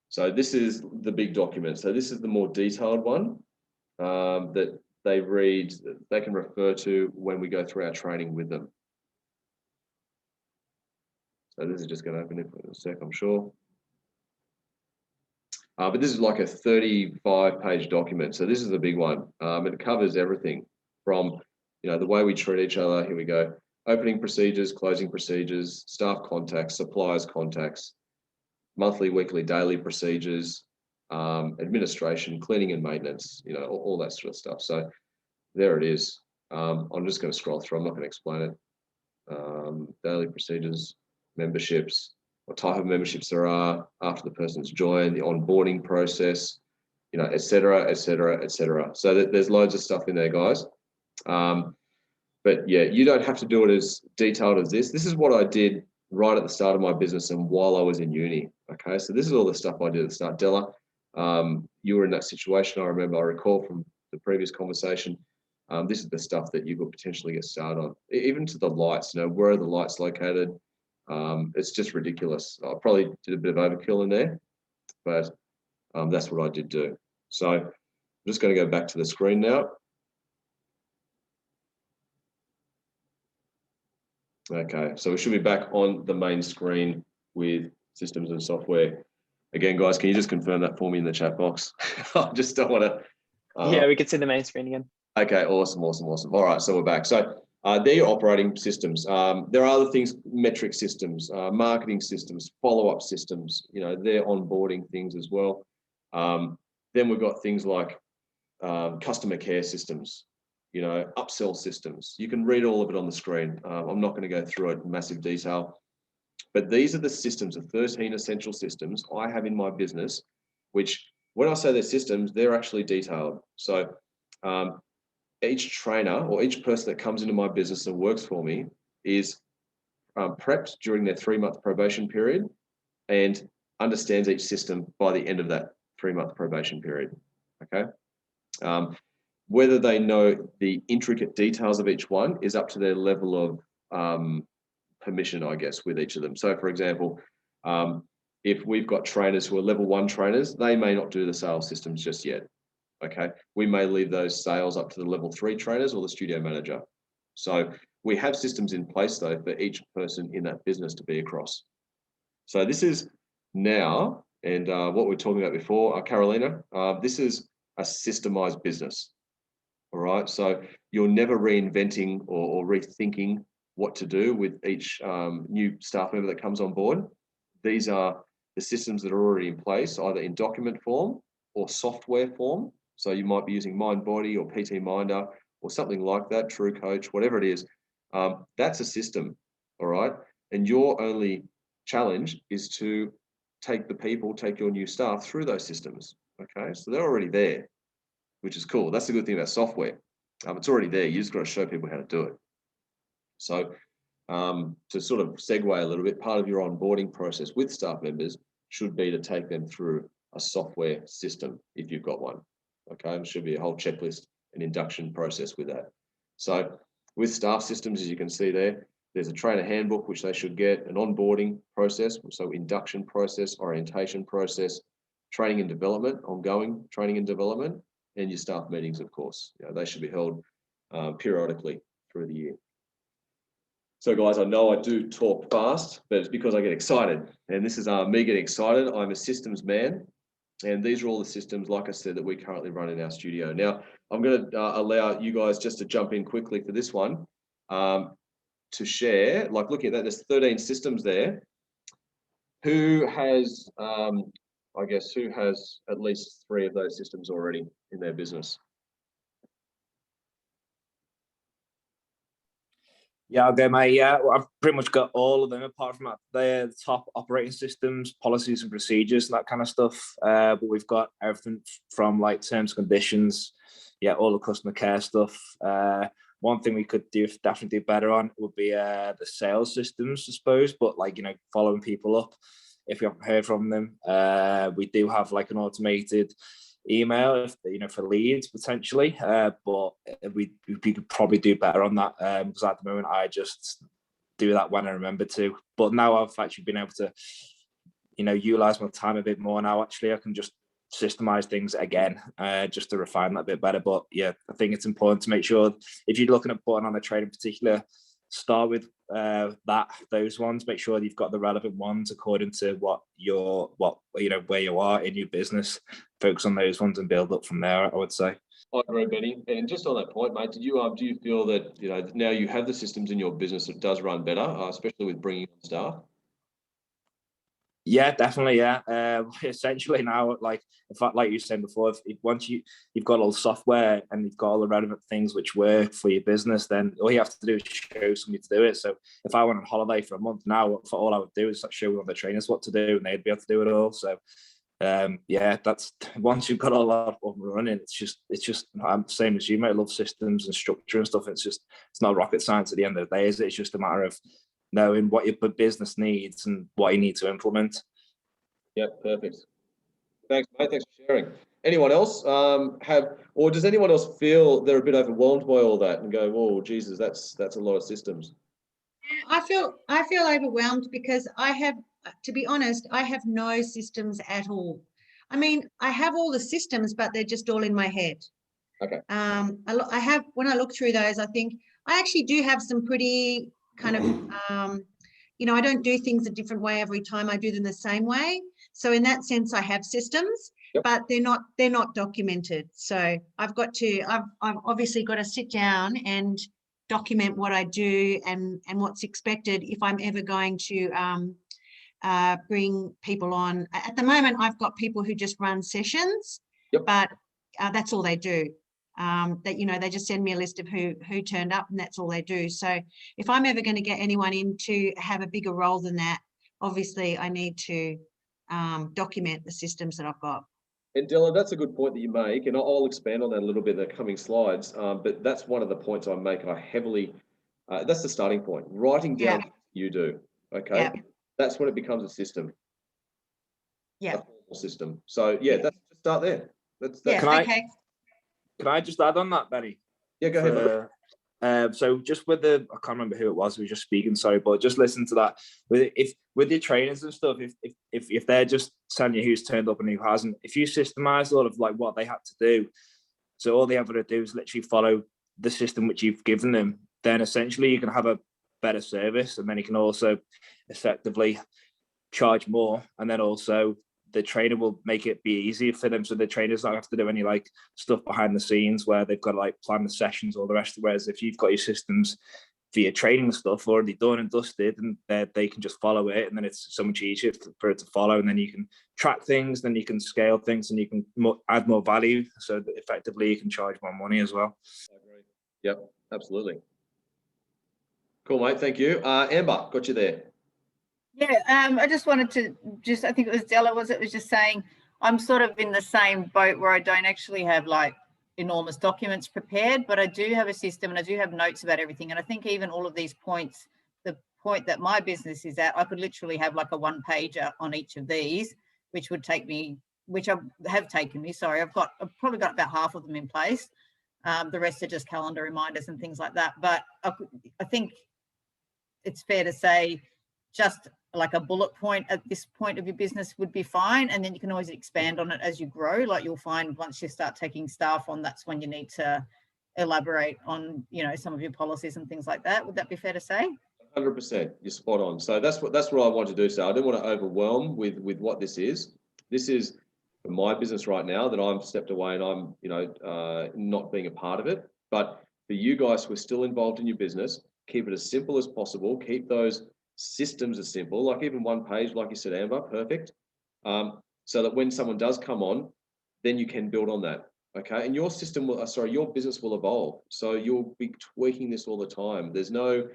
So this is the big document. So this is the more detailed one that they read, they can refer to when we go through our training with them. So this is just going to open it in a sec, I'm sure. But this is like a 35-page document. So this is the big one. It covers everything from, the way we treat each other. Here we go. Opening procedures, closing procedures, staff contacts, suppliers contacts, monthly, weekly, daily procedures, administration, cleaning and maintenance, all that sort of stuff. So there it is. I'm just going to scroll through. I'm not going to explain it. Daily procedures, memberships, what type of memberships there are after the person's joined, the onboarding process, et cetera, et cetera, et cetera. So there's loads of stuff in there, guys. But yeah, you don't have to do it as detailed as this. This is what I did right at the start of my business and while I was in uni. Okay, so this is all the stuff I did at the start. Della, you were in that situation. I recall from the previous conversation. This is the stuff that you could potentially get started on. Even to the lights, where are the lights located? It's just ridiculous. I probably did a bit of overkill in there, but that's what I did do. So I'm just going to go back to the screen now. Okay, so we should be back on the main screen with systems and software. Again, guys, can you just confirm that for me in the chat box? I just don't want to. Yeah, we can see the main screen again. Okay, awesome. All right, so we're back. So they're your operating systems. There are other things, metric systems, marketing systems, follow-up systems, they're onboarding things as well. Then we've got things like customer care systems, upsell systems. You can read all of it on the screen. I'm not going to go through it in massive detail, but these are the systems, the 13 essential systems I have in my business, which when I say they're systems, they're actually detailed. So each trainer or each person that comes into my business and works for me is prepped during their 3-month probation period and understands each system by the end of that 3-month probation period. Okay. Whether they know the intricate details of each one is up to their level of permission, I guess, with each of them. So, for example, if we've got trainers who are level 1 trainers, they may not do the sales systems just yet. Okay, we may leave those sales up to the level 3 trainers or the studio manager. So we have systems in place though for each person in that business to be across. So this is now, and what we were talking about before, Carolina, this is a systemized business. All right, so you're never reinventing or rethinking what to do with each new staff member that comes on board. These are the systems that are already in place, either in document form or software form. So you might be using MindBody or PT Minder or something like that, True Coach, whatever it is. That's a system, all right? And your only challenge is to take your new staff through those systems, okay? So they're already there, which is cool. That's the good thing about software. It's already there. You just got to show people how to do it. So to sort of segue a little bit, part of your onboarding process with staff members should be to take them through a software system if you've got one. Okay, there should be a whole checklist and induction process with that. So with staff systems, as you can see there, there's a trainer handbook, which they should get, an onboarding process, so induction process, orientation process, training and development, ongoing training and development, and your staff meetings, of course. They should be held periodically through the year. So guys, I know I do talk fast, but it's because I get excited. And this is me getting excited. I'm a systems man. And these are all the systems, like I said, that we currently run in our studio. Now, I'm going to allow you guys just to jump in quickly for this one to share. Like looking at that, there's 13 systems there. Who has, I guess, who has at least 3 of those systems already in their business? Yeah, I'll go, mate. Yeah, well, I've pretty much got all of them apart from the top operating systems, policies and procedures, and that kind of stuff. But we've got everything from like terms and conditions, yeah, all the customer care stuff. One thing we could definitely do better on would be the sales systems, I suppose. But like, you know, following people up if we haven't heard from them. We do have like an automated email, if, you know, for leads potentially, but we could probably do better on that, because at the moment I just do that when I remember to. But now I've actually been able to, you know, utilize my time a bit more now. Actually, I can just systemize things again, just to refine that a bit better. But yeah, I think it's important to make sure if you're looking at putting on a trade in particular, start with those ones. Make sure you've got the relevant ones according to what you know, where you are in your business. Focus on those ones and build up from there, I would say. I agree, Benny. And just on that point, mate, do you feel that, you know, now you have the systems in your business, it does run better, especially with bringing on staff? Yeah, definitely. Yeah, essentially now, like in fact, like you were saying before, if once you've got all the software and you've got all the relevant things which work for your business, then all you have to do is show somebody to do it. So if I went on holiday for a month now, for all I would do is show one of the trainers what to do, and they'd be able to do it all. So yeah, that's once you've got all that up and running, it's just I'm same as you, mate. I love systems and structure and stuff. It's not rocket science at the end of the day, is it? It's just a matter of knowing what your business needs and what you need to implement. Yep, perfect. Thanks, mate. Thanks for sharing. Anyone else or does anyone else feel they're a bit overwhelmed by all that and go, "Whoa, Jesus, that's a lot of systems"? I feel overwhelmed because to be honest, I have no systems at all. I mean, I have all the systems, but they're just all in my head. Okay. I have, when I look through those, I think I actually do have some pretty kind of, you know, I don't do things a different way every time. I do them the same way. So in that sense, I have systems, yep, but they're not documented. So I've obviously got to sit down and document what I do and what's expected if I'm ever going to bring people on. At the moment, I've got people who just run sessions, yep, but that's all they do. That, you know, they just send me a list of who turned up, and that's all they do. So if I'm ever going to get anyone in to have a bigger role than that, obviously I need to document the systems that I've got. And Dylan, that's a good point that you make, and I'll expand on that a little bit in the coming slides. But that's one of the points I make. I heavily, that's the starting point. Writing down what you do, okay? Yeah. That's when it becomes a system. Yeah. A formal system. So yeah, that's just start there. That's yeah. Okay. Can I just add on that, Benny? Yeah, go ahead. So just with I can't remember who it was who was just speaking, sorry, but just listen to that. With your trainers and stuff, if they're just telling you who's turned up and who hasn't, if you systemize all of like what they had to do, so all they have to do is literally follow the system which you've given them, then essentially you can have a better service, and then you can also effectively charge more, and then also the trainer will make it be easier for them, so the trainers don't have to do any like stuff behind the scenes where they've got to like plan the sessions or the rest of it. Whereas if you've got your systems for your training stuff already done and dusted, and they can just follow it, and then it's so much easier for it to follow, and then you can track things, then you can scale things, and you can add more value, so that effectively you can charge more money as well. I agree. Yep, absolutely. Cool, mate. Thank you. Amber, got you there. Yeah, I just wanted to I think it was Della, was just saying I'm sort of in the same boat where I don't actually have like enormous documents prepared, but I do have a system and I do have notes about everything. And I think even all of these points, the point that my business is at, I could literally have like a one-pager on each of these, which would take me, which have taken me, sorry, I've probably got about half of them in place. The rest are just calendar reminders and things like that. But I think it's fair to say just like a bullet point at this point of your business would be fine, and then you can always expand on it as you grow. Like you'll find once you start taking staff on, that's when you need to elaborate on, you know, some of your policies and things like that. Would that be fair to say? 100%, you're spot on. So that's what I want to do. So I don't want to overwhelm with what this is. This is for my business right now that I'm stepped away and I'm, not being a part of it. But for you guys who are still involved in your business, keep it as simple as possible. Keep those systems as simple, like even one page, like you said, Amber, perfect. So that when someone does come on, then you can build on that. Okay. And your system will, your business will evolve. So you'll be tweaking this all the time. There's no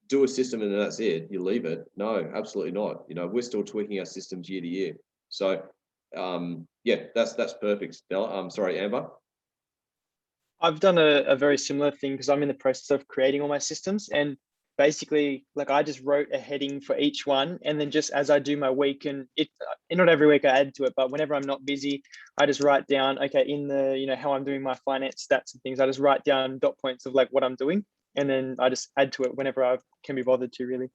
do a system and then that's it. You leave it. No, absolutely not. We're still tweaking our systems year to year. So yeah, that's perfect. Sorry, Amber. I've done a very similar thing because I'm in the process of creating all my systems, and basically like I just wrote a heading for each one, and then just as I do my week, and not every week I add to it, but whenever I'm not busy, I just write down, okay, in the, how I'm doing my finance stats and things, I just write down dot points of like what I'm doing, and then I just add to it whenever I can be bothered to, really.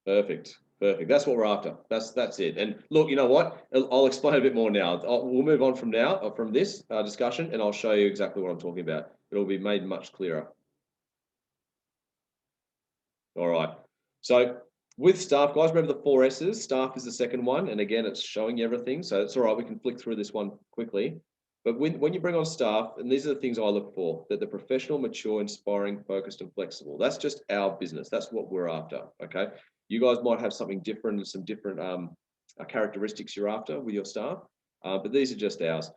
Perfect. That's what we're after. That's it. And look, you know what? I'll explain a bit more now. We'll move on from this discussion, and I'll show you exactly what I'm talking about. It'll be made much clearer. All right. So with staff, guys, remember the 4 S's. Staff is the second one, and again, it's showing you everything. So it's all right. We can flick through this one quickly. But when you bring on staff, and these are the things I look for, that they're professional, mature, inspiring, focused, and flexible. That's just our business. That's what we're after. Okay. You guys might have something different and some different characteristics you're after with your staff, but these are just ours.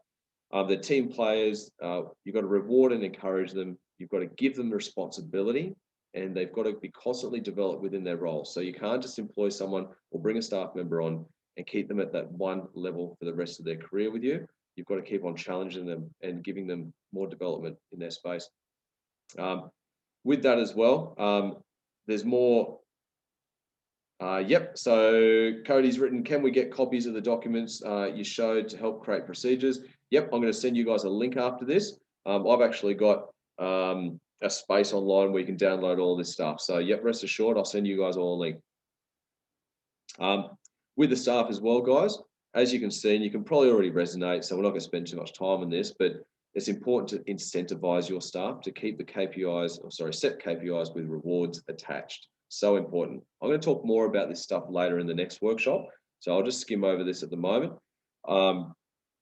They're team players. You've got to reward and encourage them. You've got to give them responsibility, and they've got to be constantly developed within their role. So you can't just employ someone or bring a staff member on and keep them at that one level for the rest of their career with you. You've got to keep on challenging them and giving them more development in their space. With that as well, there's more. Yep, so Cody's written, can we get copies of the documents you showed to help create procedures? Yep, I'm going to send you guys a link after this. I've actually got a space online where you can download all this stuff. So yep, rest assured, I'll send you guys all a link. With the staff as well, guys, as you can see, and you can probably already resonate, so we're not going to spend too much time on this, but it's important to incentivize your staff to keep the KPIs, set KPIs with rewards attached. So important. I'm going to talk more about this stuff later in the next workshop. So I'll just skim over this at the moment.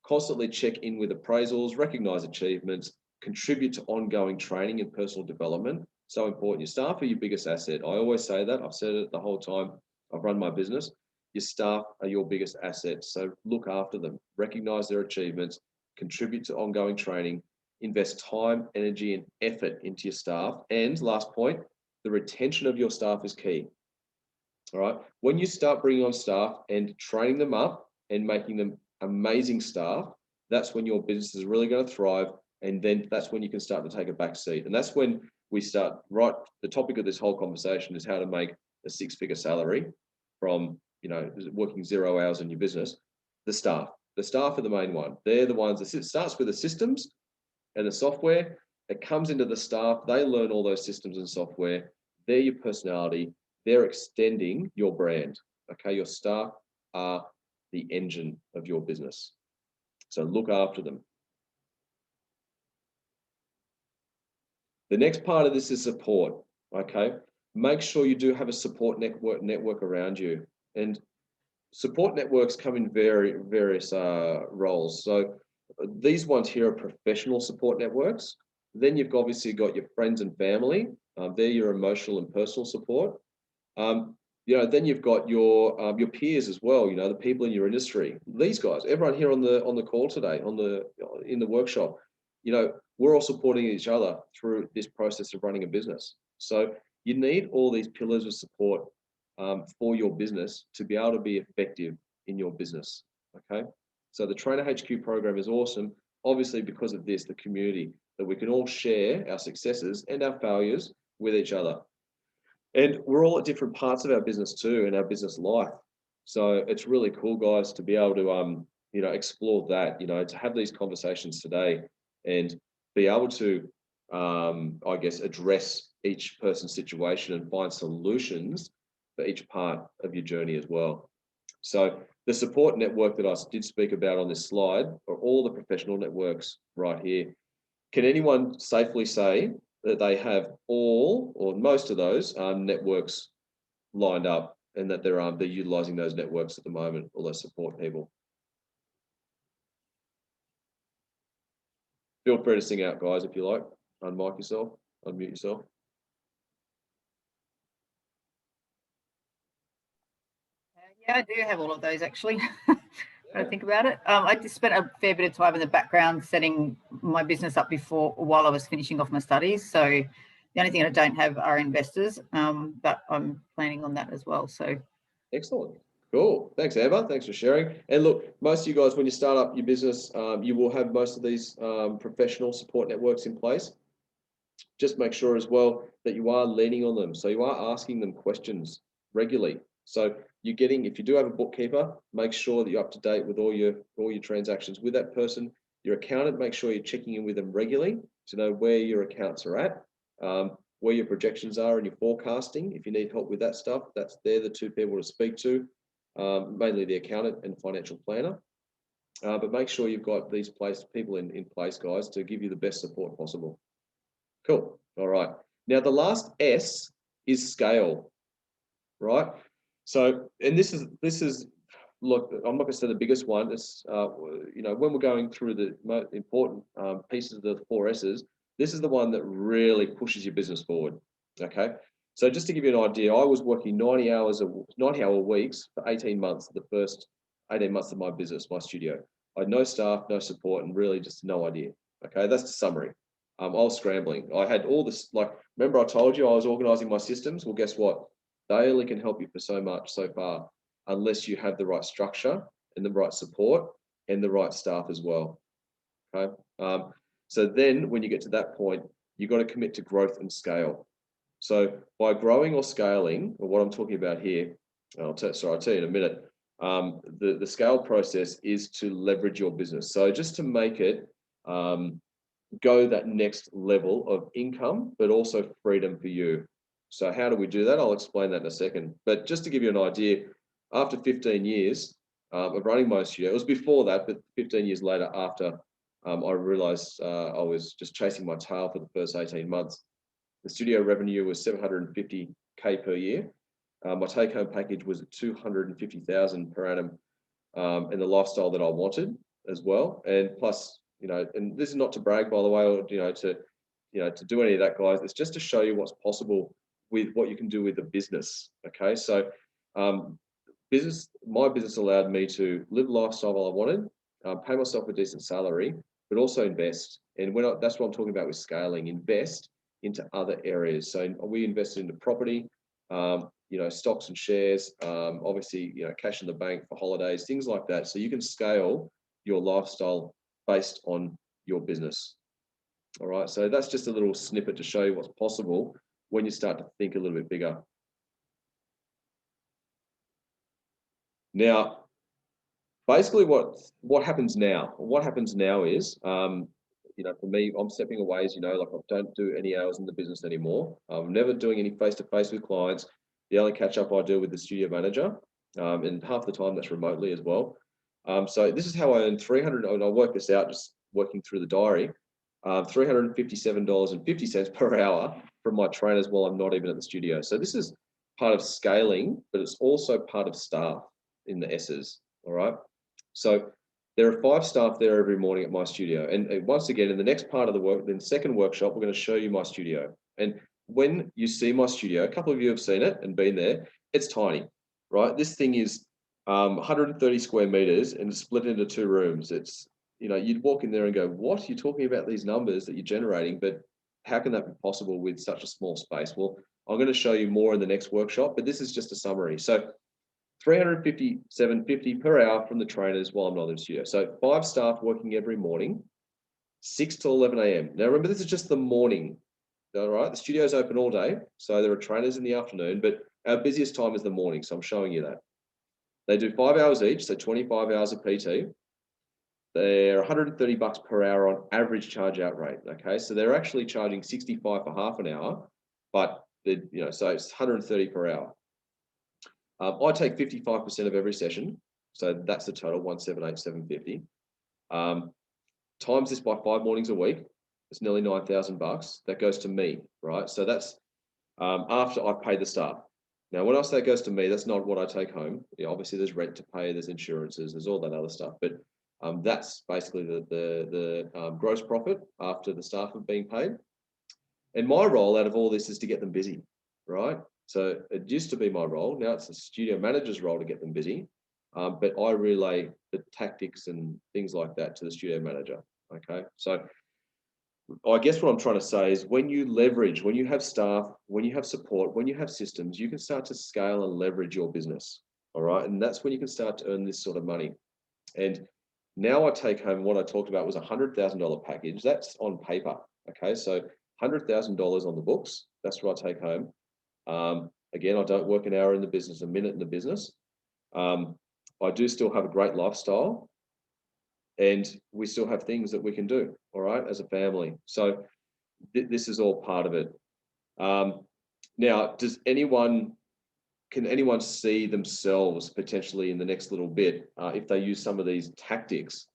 Constantly check in with appraisals, recognize achievements, contribute to ongoing training and personal development. So important. Your staff are your biggest asset. I always say that. I've said it the whole time I've run my business. Your staff are your biggest asset. So look after them, recognize their achievements, contribute to ongoing training, invest time, energy, and effort into your staff. And last point, the retention of your staff is key. All right. When you start bringing on staff and training them up and making them amazing staff, that's when your business is really going to thrive. And then that's when you can start to take a back seat. And that's when we start, right? The topic of this whole conversation is how to make a 6-figure salary from, working 0 hours in your business. The staff are the main one. They're the ones that starts with the systems and the software. It comes into the staff. They learn all those systems and software. They're your personality. They're extending your brand. Okay, your staff are the engine of your business. So look after them. The next part of this is support. Okay, make sure you do have a support network around you. And support networks come in various roles. So these ones here are professional support networks. Then you've obviously got your friends and family. They're your emotional and personal support. Then you've got your peers as well. The people in your industry. These guys, everyone here on the call today, in the workshop. We're all supporting each other through this process of running a business. So you need all these pillars of support for your business to be able to be effective in your business. Okay. So the Trainer HQ program is awesome. Obviously, because of this, the community, that we can all share our successes and our failures with each other. And we're all at different parts of our business too, and our business life. So it's really cool, guys, to be able to, explore that, to have these conversations today and be able to, address each person's situation and find solutions for each part of your journey as well. So the support network that I did speak about on this slide are all the professional networks right here. Can anyone safely say that they have all or most of those networks lined up and that they're utilizing those networks at the moment, all those support people? Feel free to sing out, guys, if you like. Unmic yourself, unmute yourself. Yeah, I do have all of those actually. I think about it. I just spent a fair bit of time in the background setting my business up before while I was finishing off my studies. So the only thing I don't have are investors, but I'm planning on that as well. So excellent. Cool. Thanks, Amber. Thanks for sharing. And look, most of you guys, when you start up your business, you will have most of these professional support networks in place. Just make sure as well that you are leaning on them. So you are asking them questions regularly. So you're getting, if you do have a bookkeeper, make sure that you're up to date with all your transactions with that person. Your accountant, make sure you're checking in with them regularly to know where your accounts are at, where your projections are and your forecasting. If you need help with that stuff, they're the two people to speak to, mainly the accountant and financial planner. But make sure you've got these people in place, guys, to give you the best support possible. Cool. All right. Now, the last S is scale, right? So, and this is, look, I'm not going to say the biggest one. It's, you know, when we're going through the most important pieces of the 4 S's, this is the one that really pushes your business forward. Okay. So just to give you an idea, I was working 90-hour weeks for 18 months, the first 18 months of my business, my studio. I had no staff, no support, and really just no idea. Okay. That's the summary. I was scrambling. I had all this, like, remember I told you I was organizing my systems? Well, guess what? They only can help you for so much so far, unless you have the right structure and the right support and the right staff as well. Okay. So then when you get to that point, you've got to commit to growth and scale. So by growing or scaling, or what I'm talking about here, I'll tell you in a minute, the scale process is to leverage your business. So just to make it go that next level of income, but also freedom for you. So how do we do that? I'll explain that in a second. But just to give you an idea, after 15 years of running my studio, it was before that, but 15 years later after I realized I was just chasing my tail for the first 18 months. The studio revenue was 750K per year. My take-home package was at 250,000 per annum, and the lifestyle that I wanted as well. And plus, you know, and this is not to brag, by the way, or to do any of that, guys. It's just to show you what's possible with what you can do with the business. Okay, so my business allowed me to live the lifestyle I wanted, pay myself a decent salary, but also invest. And that's what I'm talking about with scaling. Invest into other areas. So we invested into property, stocks and shares, obviously, cash in the bank for holidays, things like that. So you can scale your lifestyle based on your business. All right. So that's just a little snippet to show you what's possible when you start to think a little bit bigger. Now, basically what happens now? What happens now is, for me, I'm stepping away, as you know, like I don't do any hours in the business anymore. I'm never doing any face-to-face with clients. The only catch-up I do with the studio manager, and half the time that's remotely as well. So this is how I earn 300, and I work this out just working through the diary, $357.50 per hour from my trainers while I'm not even at the studio. So this is part of scaling, but it's also part of staff in the S's, all right? So there are 5 staff there every morning at my studio. And once again, in the next part of the second workshop, we're going to show you my studio. And when you see my studio, a couple of you have seen it and been there, it's tiny, right? This thing is 130 square meters and split into 2 rooms. It's, you'd walk in there and go, what? You're talking about these numbers that you're generating, but how can that be possible with such a small space? Well, I'm going to show you more in the next workshop, but this is just a summary. So $357.50 per hour from the trainers while I'm not in the studio. So 5 staff working every morning, 6 to 11 a.m. Now, remember, this is just the morning, all right? The studio's open all day, so there are trainers in the afternoon, but our busiest time is the morning, so I'm showing you that. They do 5 hours each, so 25 hours of PT. They're $130 per hour on average charge out rate, okay? So they're actually charging 65 for half an hour, but so it's 130 per hour. I take 55% of every session, so that's the total, 178,750. Times this by 5 mornings a week, it's nearly $9,000. That goes to me, right? So that's after I've paid the staff. Now, when I say it goes to me, that's not what I take home. Obviously, there's rent to pay, there's insurances, there's all that other stuff. But That's basically the gross profit after the staff have been paid. And my role out of all this is to get them busy, right? So it used to be my role. Now it's the studio manager's role to get them busy. But I relay the tactics and things like that to the studio manager. Okay. So I guess what I'm trying to say is when you leverage, when you have staff, when you have support, when you have systems, you can start to scale and leverage your business. All right. And that's when you can start to earn this sort of money. And now I take home what I talked about was $100,000 package. That's on paper. Okay. So $100,000 on the books. That's what I take home. Again, I don't work an hour in the business, a minute in the business. I do still have a great lifestyle, and we still have things that we can do, all right, as a family. So this is all part of it. Now, can anyone see themselves potentially in the next little bit, if they use some of these tactics,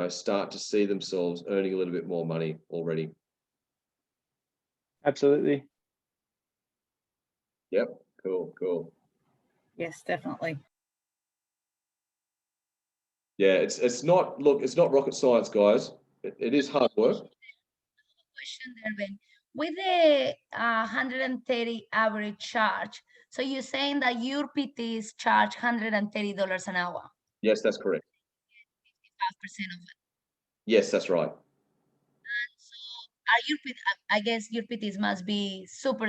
start to see themselves earning a little bit more money already? Absolutely. Yep. Cool. Yes, definitely. Yeah, it's not rocket science, guys. It is hard work. Question there, Ben. With the 130 average charge, so you're saying that your PTs charge $130 an hour? Yes, that's correct. 55% of it. Yes, that's right. So I guess your PTs must be super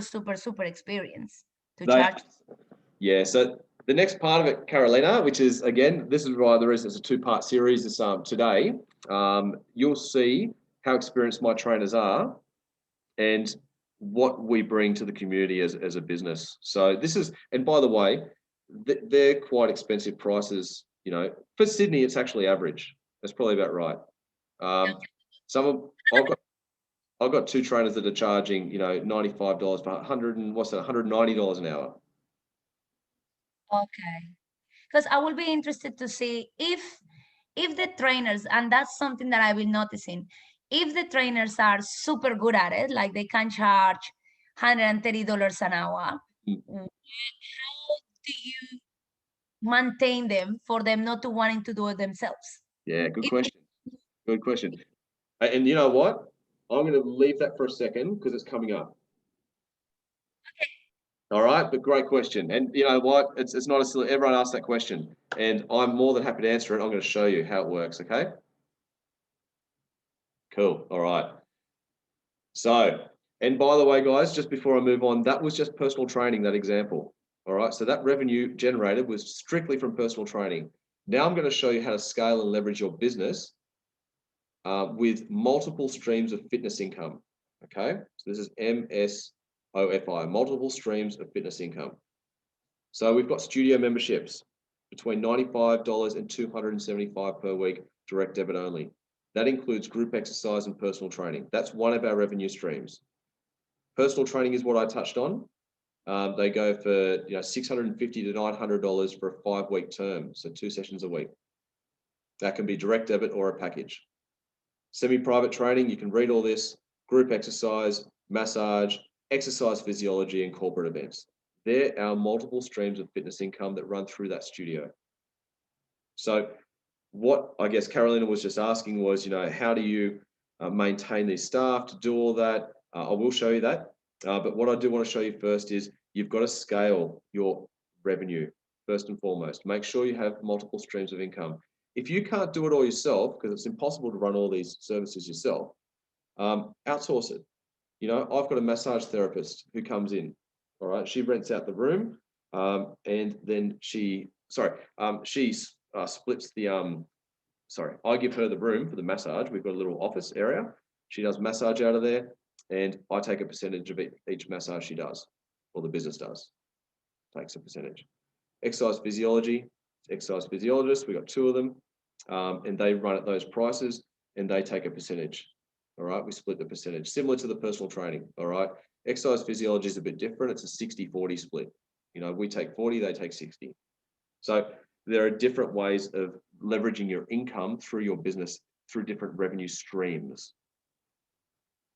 experienced to charge. Yeah, so the next part of it, Carolina, which is, again, this is why it's a two-part series this today. You'll see how experienced my trainers are and what we bring to the community as a business. So this is, and by the way, they're quite expensive prices. For Sydney, it's actually average. That's probably about right. I've got two trainers that are charging, $95 for $190 an hour. Okay, because I will be interested to see if the trainers, and that's something that I've been noticing, if the trainers are super good at it, like they can charge $130 an hour, how do you maintain them for them not to wanting to do it themselves? Yeah, good question. Good question. And you know what? I'm going to leave that for a second because it's coming up. Okay. All right, but great question. And you know what? It's not a silly. Everyone asks that question, and I'm more than happy to answer it. I'm going to show you how it works. Okay. Cool. All right. So, and by the way, guys, just before I move on, that was just personal training, that example. All right. So that revenue generated was strictly from personal training. Now I'm going to show you how to scale and leverage your business with multiple streams of fitness income. Okay. So this is MSOFI, multiple streams of fitness income. So we've got studio memberships between $95 and $275 per week, direct debit only. That includes group exercise and personal training. That's one of our revenue streams. Personal training is what I touched on. They go for $650 to $900 for a 5-week term, so 2 sessions a week. That can be direct debit or a package. Semi-private training, you can read all this: group exercise, massage, exercise physiology, and corporate events. They're our multiple streams of fitness income that run through that studio. So what I guess Carolina was just asking was, how do you maintain these staff to do all that? I will show you that. But what I do want to show you first is you've got to scale your revenue first and foremost. Make sure you have multiple streams of income. If you can't do it all yourself, because it's impossible to run all these services yourself, outsource it. I've got a massage therapist who comes in. All right, she rents out the room, and then she splits the I give her the room for the massage. We've got a little office area. She does massage out of there, and I take a percentage of each massage she does, or the business does. Takes a percentage. Exercise physiology, exercise physiologists. We've got 2 of them, and they run at those prices, and they take a percentage. All right, we split the percentage, similar to the personal training. All right, exercise physiology is a bit different. It's a 60-40 split. We take 40, they take 60. So there are different ways of leveraging your income through your business through different revenue streams.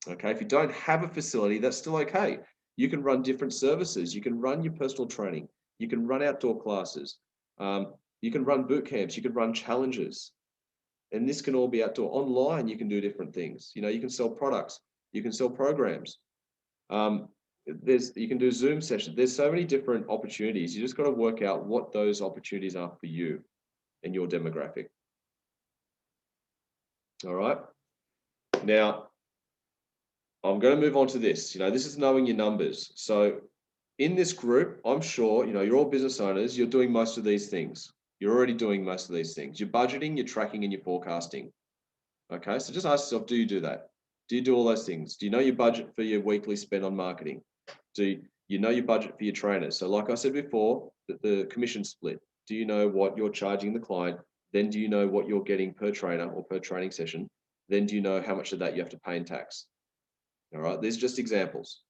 Okay, if you don't have a facility, that's still okay. You can run different services. You can run your personal training. You can run outdoor classes. You can run boot camps. You can run challenges. And this can all be outdoor. Online, you can do different things. You know, you can sell products, you can sell programs. You can do Zoom sessions. There's so many different opportunities. You just got to work out what those opportunities are for you and your demographic. All right. Now, I'm going to move on to this. You know, this is knowing your numbers. So in this group, I'm sure, you know, you're all business owners. You're doing most of these things. You're already doing most of these things. You're budgeting, you're tracking, and you're forecasting. Okay. So just ask yourself, do you do that? Do you do all those things? Do you know your budget for your weekly spend on marketing? Do you know your budget for your trainers? So like I said before, the commission split. Do you know what you're charging the client? Then do you know what you're getting per trainer or per training session? Then do you know how much of that you have to pay in tax? All right, these are just examples.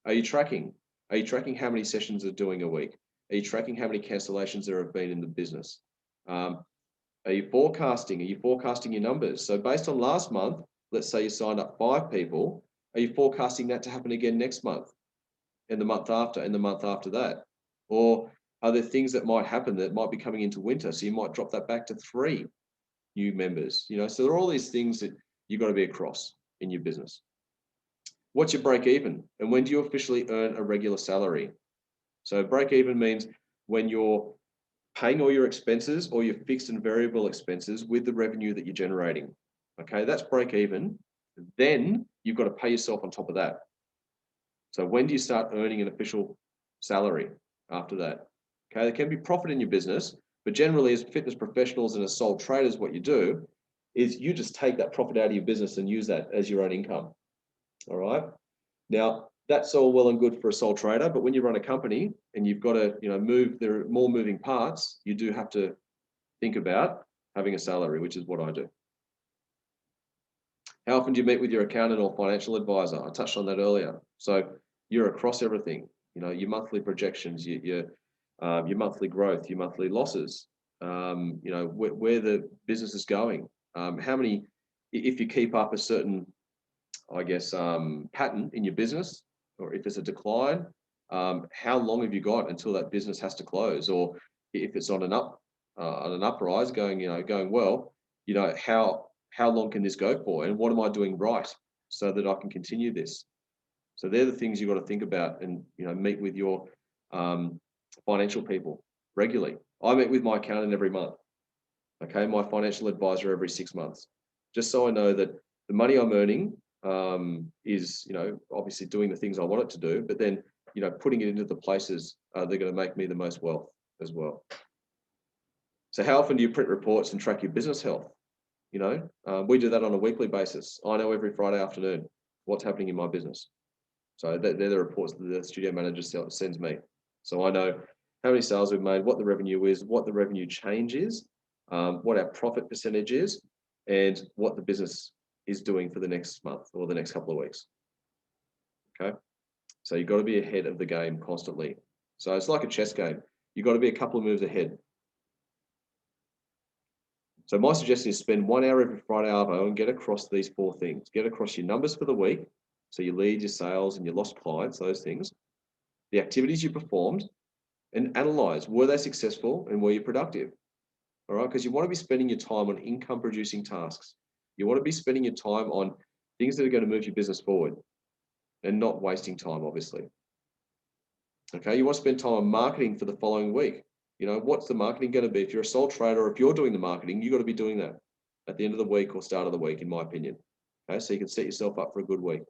Are you tracking? Are you tracking how many sessions are doing a week? Are you tracking how many cancellations there have been in the business? Are you forecasting? Are you forecasting your numbers? So based on last month, let's say you signed up 5 people, are you forecasting that to happen again next month, and the month after, and the month after that? Or are there things that might happen that might be coming into winter? So you might drop that back to 3 new members, you know? So there are all these things that you've got to be across in your business. What's your break even? And when do you officially earn a regular salary? So break even means when you're paying all your expenses or your fixed and variable expenses with the revenue that you're generating. Okay, that's break even. Then you've got to pay yourself on top of that. So when do you start earning an official salary after that? Okay, there can be profit in your business, but generally as fitness professionals and as sole traders, what you do is you just take that profit out of your business and use that as your own income. All right. Now that's all well and good for a sole trader, but when you run a company and you've got to, you know, there are more moving parts, you do have to think about having a salary, which is what I do. How often do you meet with your accountant or financial advisor? I touched on that earlier. So you're across everything, you know, your monthly projections, your monthly growth, your monthly losses, you know, where the business is going, how many, if you keep up a certain, I guess, pattern in your business, or if it's a decline, how long have you got until that business has to close? Or if it's on an uprise going well, you know, how long can this go for? And what am I doing right so that I can continue this? So they're the things you've got to think about, and, you know, meet with your financial people regularly. I meet with my accountant every month. Okay, my financial advisor every 6 months, just so I know that the money I'm earning is, you know, obviously doing the things I want it to do, but then, you know, putting it into the places that are going to make me the most wealth as well. So how often do you print reports and track your business health? You know, we do that on a weekly basis. I know every Friday afternoon what's happening in my business. So they're the reports that the studio manager sends me. So I know how many sales we've made, what the revenue is, what the revenue change is, what our profit percentage is, and what the business is doing for the next month or the next couple of weeks. Okay. So you've got to be ahead of the game constantly. So it's like a chess game. You've got to be a couple of moves ahead. So my suggestion is spend 1 hour every Friday arvo and get across these 4 things. Get across your numbers for the week. So your leads, your sales, and your lost clients, those things. The activities you performed, and analyze, were they successful and were you productive? All right, because you want to be spending your time on income producing tasks. You want to be spending your time on things that are going to move your business forward and not wasting time, obviously. Okay, you want to spend time on marketing for the following week. You know, what's the marketing going to be? If you're a sole trader or if you're doing the marketing, you've got to be doing that at the end of the week or start of the week, in my opinion. Okay, so you can set yourself up for a good week.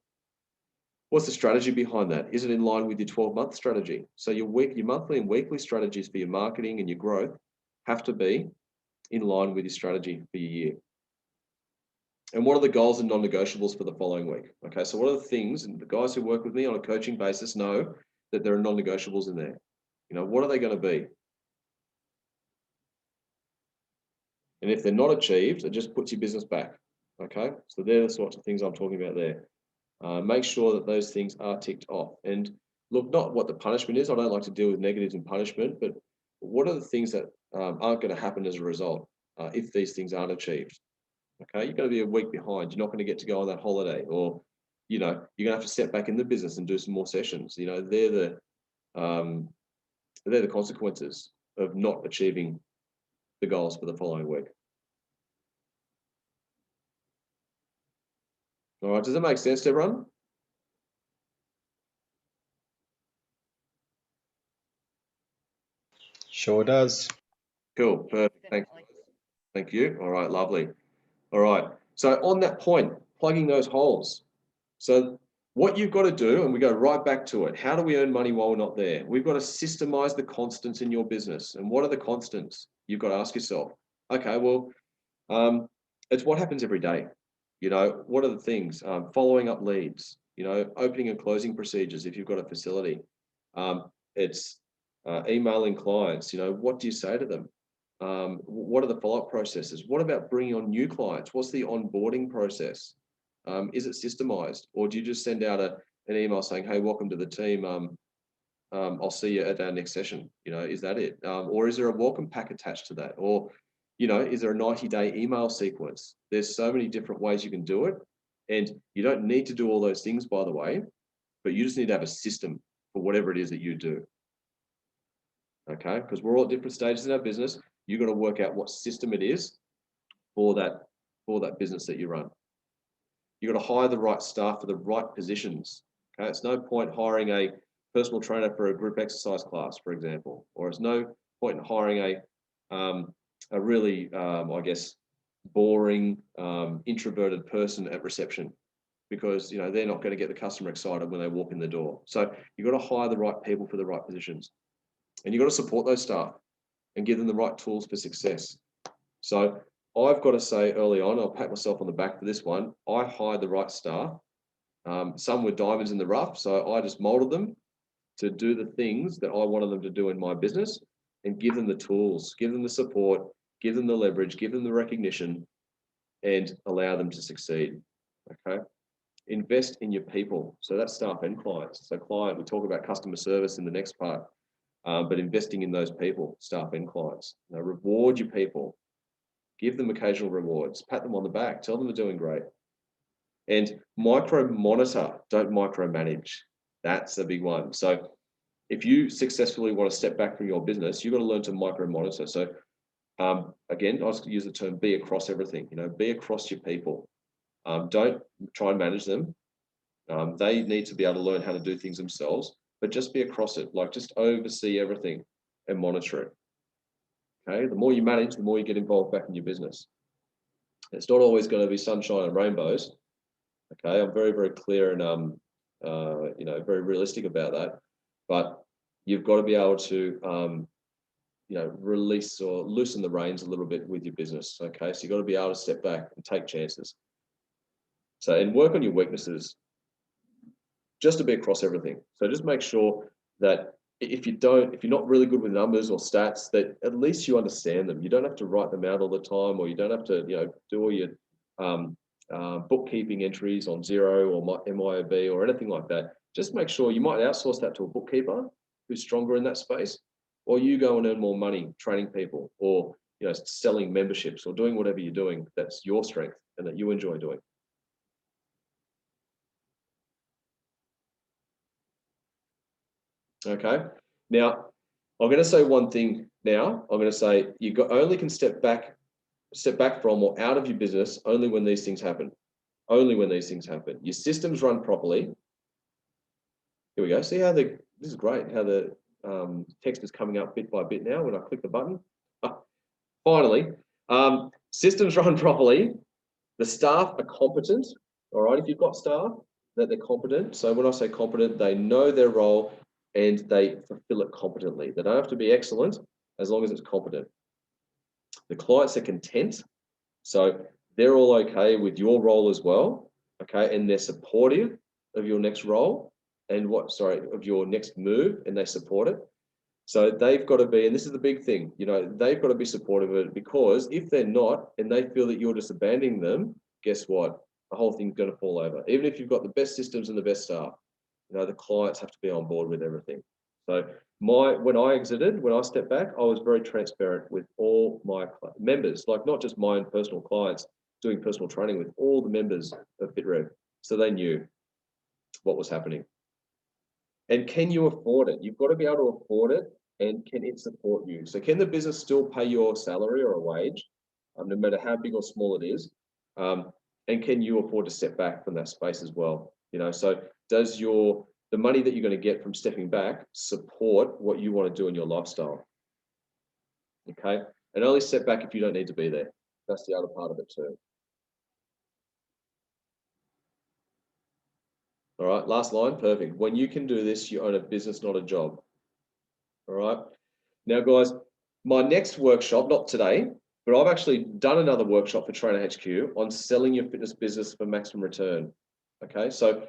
What's the strategy behind that? Is it in line with your 12-month strategy? So your monthly and weekly strategies for your marketing and your growth have to be in line with your strategy for your year. And what are the goals and non-negotiables for the following week? Okay, so what are the things, and the guys who work with me on a coaching basis know that there are non-negotiables in there. You know, what are they going to be? And if they're not achieved, it just puts your business back. Okay, so they're the sorts of things I'm talking about there. Make sure that those things are ticked off. And look, not what the punishment is. I don't like to deal with negatives and punishment, but what are the things that aren't going to happen as a result if these things aren't achieved? Okay, you're going to be a week behind. You're not going to get to go on that holiday, or, you know, you're going to have to step back in the business and do some more sessions. You know, they're the consequences of not achieving the goals for the following week. All right, does that make sense to everyone? Sure does. Cool, perfect. Thanks. Thank you. All right, lovely. All right. So on that point, plugging those holes. So what you've got to do, and we go right back to it, how do we earn money while we're not there? We've got to systemize the constants in your business. And what are the constants? You've got to ask yourself, okay, well, it's what happens every day. You know, what are the things? Following up leads, you know, opening and closing procedures if you've got a facility. It's emailing clients, you know, what do you say to them? What are the follow-up processes? What about bringing on new clients? What's the onboarding process? Is it systemized, or do you just send out an email saying, hey, welcome to the team. I'll see you at our next session. You know, is that it? Or is there a welcome pack attached to that? Or, you know, is there a 90-day email sequence? There's so many different ways you can do it. And you don't need to do all those things, by the way, but you just need to have a system for whatever it is that you do. Okay, because we're all at different stages in our business. You've got to work out what system it is for that business that you run. You've got to hire the right staff for the right positions. Okay, it's no point hiring a personal trainer for a group exercise class, for example, or it's no point in hiring a really, I guess, boring, introverted person at reception, because, you know, they're not going to get the customer excited when they walk in the door. So you've got to hire the right people for the right positions, and you've got to support those staff and give them the right tools for success. So I've got to say early on, I'll pat myself on the back for this one. I hired the right staff. Some were diamonds in the rough, so I just molded them to do the things that I wanted them to do in my business, and give them the tools, give them the support, give them the leverage, give them the recognition, and allow them to succeed. Okay. Invest in your people. So that's staff and clients. So client, we'll talk about customer service in the next part, but investing in those people, staff and clients. You know, reward your people. Give them occasional rewards, pat them on the back, tell them they're doing great. And micro-monitor, don't micromanage. That's a big one. So if you successfully want to step back from your business, you've got to learn to micro-monitor. So again, I was going to use the term be across everything, you know, be across your people. Don't try and manage them. They need to be able to learn how to do things themselves, but just be across it, like just oversee everything and monitor it. Okay, the more you manage, the more you get involved back in your business. It's not always going to be sunshine and rainbows. Okay, I'm very, very clear and you know, very realistic about that. But you've got to be able to you know, release or loosen the reins a little bit with your business. Okay, so you've got to be able to step back and take chances. So, and work on your weaknesses, just to be across everything. So just make sure that if you're not really good with numbers or stats, that at least you understand them. You don't have to write them out all the time, or you don't have to, you know, do all your bookkeeping entries on Xero or MYOB or anything like that. Just make sure you might outsource that to a bookkeeper who's stronger in that space, or you go and earn more money training people, or, you know, selling memberships, or doing whatever you're doing that's your strength and that you enjoy doing. Okay. Now, I'm going to say one thing now. I'm going to say you only can step back from or out of your business only when these things happen. Only when these things happen. Your systems run properly. Here we go. See how this is great, how the text is coming up bit by bit now when I click the button. Finally, systems run properly. The staff are competent. All right, if you've got staff, that they're competent. So when I say competent, they know their role and they fulfill it competently. They don't have to be excellent as long as it's competent. The clients are content. So they're all okay with your role as well. Okay, and they're supportive of your next role and of your next move, and they support it. So they've got to be, and this is the big thing, you know, they've got to be supportive of it, because if they're not and they feel that you're just abandoning them, guess what? The whole thing's going to fall over. Even if you've got the best systems and the best staff, you know, the clients have to be on board with everything. So when I stepped back, I was very transparent with all my members, like not just my own personal clients, doing personal training with all the members of FitRev, so they knew what was happening. And can you afford it? You've got to be able to afford it, and can it support you? So can the business still pay your salary or a wage, no matter how big or small it is? And can you afford to step back from that space as well? You know, so does the money that you're going to get from stepping back support what you want to do in your lifestyle? Okay, and only step back if you don't need to be there. That's the other part of it too. All right, last line, perfect. When you can do this, you own a business, not a job. All right. Now, guys, my next workshop, not today, but I've actually done another workshop for Trainer HQ on selling your fitness business for maximum return. Okay, so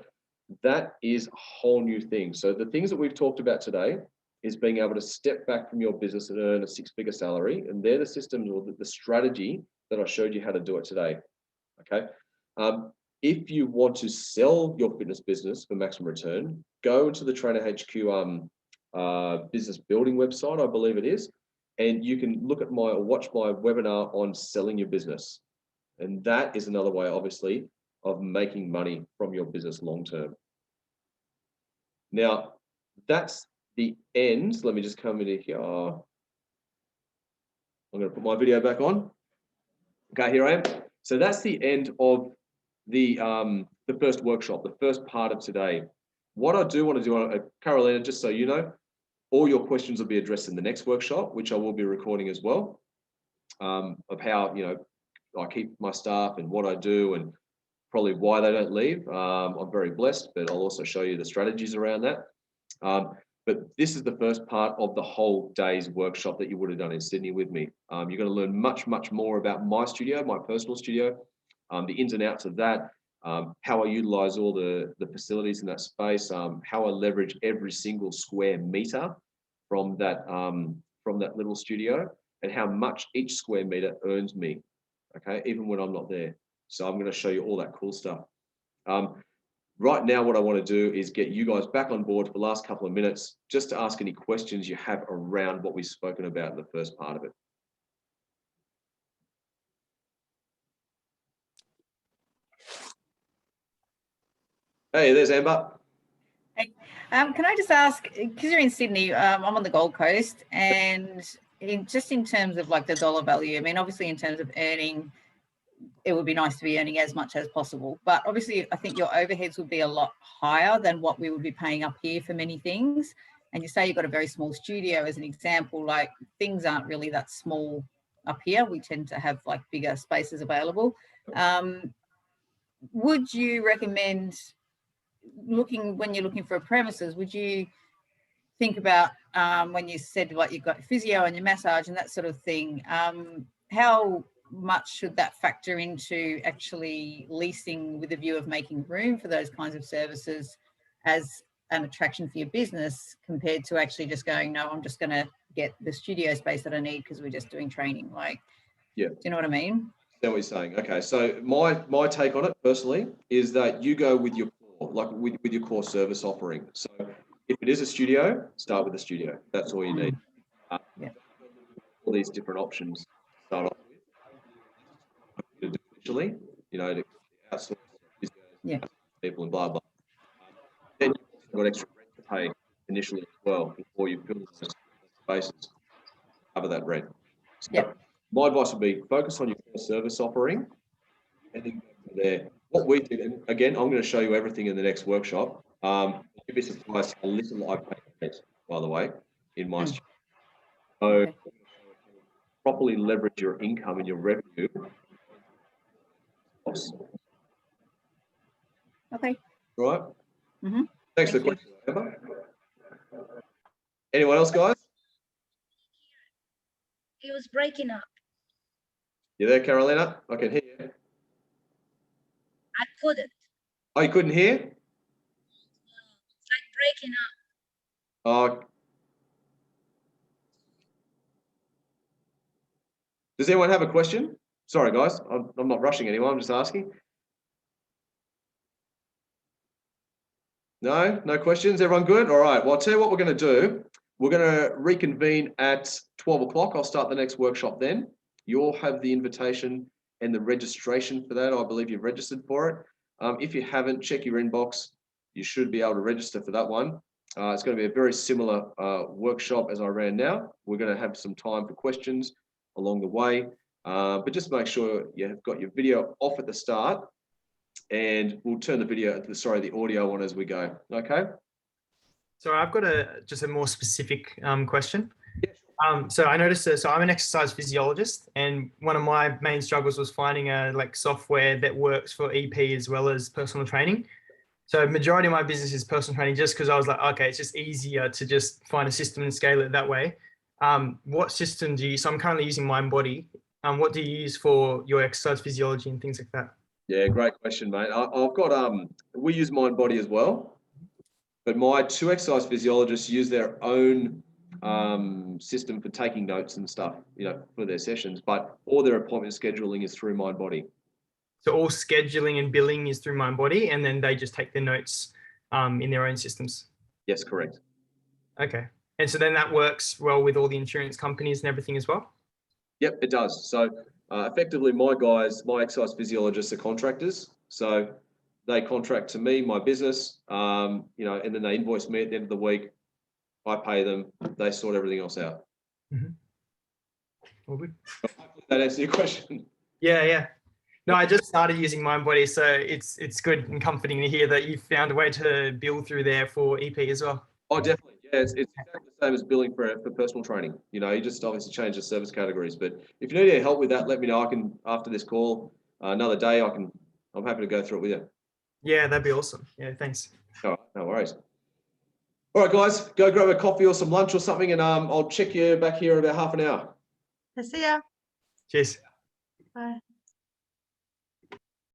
that is a whole new thing. So the things that we've talked about today is being able to step back from your business and earn a six-figure salary. And they're the systems or the strategy that I showed you how to do it today. Okay. If you want to sell your fitness business for maximum return, go into the Trainer HQ business building website, I believe it is, and you can look at watch my webinar on selling your business. And that is another way, obviously, of making money from your business long term. Now, that's the end. Let me just come into here. I'm going to put my video back on. Okay, here I am. So that's the end of the first workshop, the first part of today. What I do want to do, Carolina, just so you know, all your questions will be addressed in the next workshop, which I will be recording as well, of how, you know, I keep my staff and what I do and probably why they don't leave. I'm very blessed, but I'll also show you the strategies around that. But this is the first part of the whole day's workshop that you would have done in Sydney with me. You're going to learn much, much more about my studio, my personal studio, the ins and outs of that, how I utilize all the facilities in that space, how I leverage every single square meter from that little studio, and how much each square meter earns me, okay, even when I'm not there. So I'm going to show you all that cool stuff. Right now, what I want to do is get you guys back on board for the last couple of minutes, just to ask any questions you have around what we've spoken about in the first part of it. Hey, there's Amber. Hey, can I just ask, because you're in Sydney, I'm on the Gold Coast, and in terms of like the dollar value, I mean, obviously in terms of earning, it would be nice to be earning as much as possible. But obviously, I think your overheads would be a lot higher than what we would be paying up here for many things. And you say you've got a very small studio as an example, like things aren't really that small up here. We tend to have like bigger spaces available. Would you recommend when you're looking for a premises, would you think about when you said like you've got physio and your massage and that sort of thing, how much should that factor into actually leasing with a view of making room for those kinds of services as an attraction for your business compared to actually just going, no, I'm just going to get the studio space that I need because we're just doing training? Like, yeah, do you know what I mean? I know what you're saying. Okay, so my take on it personally is that you go with your core, like with your core service offering. So if it is a studio, start with a studio. That's all you need. Yeah. All these different options to start off with. Initially, you know, to outsource people and blah blah. Then you've got extra rent to pay initially as well before you build those spaces to cover that rent. So my advice would be focus on your core service offering, and then go from there. What we did, and again, I'm going to show you everything in the next workshop. You'd be surprised how little I pay rent, by the way, in my studio. So properly leverage your income and your revenue. Okay. All right. Mm-hmm. Thanks for the question, Amber. Anyone else, guys? It was breaking up. You there, Carolina? I can hear you. I couldn't. Oh, you couldn't hear? It's like breaking up. Does anyone have a question? Sorry, guys. I'm not rushing anyone. I'm just asking. No? No questions? Everyone good? All right. Well, I'll tell you what we're going to do. We're going to reconvene at 12 o'clock. I'll start the next workshop then. You'll have the invitation and the registration for that. I believe you've registered for it. If you haven't, check your inbox. You should be able to register for that one. It's going to be a very similar workshop as I ran now. We're going to have some time for questions along the way. But just make sure you have got your video off at the start and we'll turn the audio on as we go. Okay. So I've got just a more specific question. So I noticed that, so I'm an exercise physiologist, and one of my main struggles was finding a software that works for EP as well as personal training. So majority of my business is personal training, just because I was like, okay, it's just easier to just find a system and scale it that way. What system do you use? So I'm currently using MindBody. What do you use for your exercise physiology and things like that? Yeah, great question, mate. I've got we use MindBody as well, but my 2 exercise physiologists use their own system for taking notes and stuff, for their sessions, but all their appointment scheduling is through MindBody. So all scheduling and billing is through MindBody, and then they just take their notes in their own systems. Yes, correct. Okay. And so then that works well with all the insurance companies and everything as well? Yep, it does. So effectively, my exercise physiologists are contractors. So they contract to me, my business, and then they invoice me at the end of the week. I pay them, they sort everything else out. Mm-hmm. All good. That answers your question. Yeah. No, I just started using MindBody, so it's good and comforting to hear that you've found a way to bill through there for EP as well. Oh, definitely. Yeah, it's exactly the same as billing for personal training. You just obviously change the service categories. But if you need any help with that, let me know. I can, after this call, another day, I'm happy to go through it with you. Yeah, that'd be awesome. Yeah, thanks. All right, no worries. All right, guys, go grab a coffee or some lunch or something, and I'll check you back here in about half an hour. See ya. Cheers. Bye.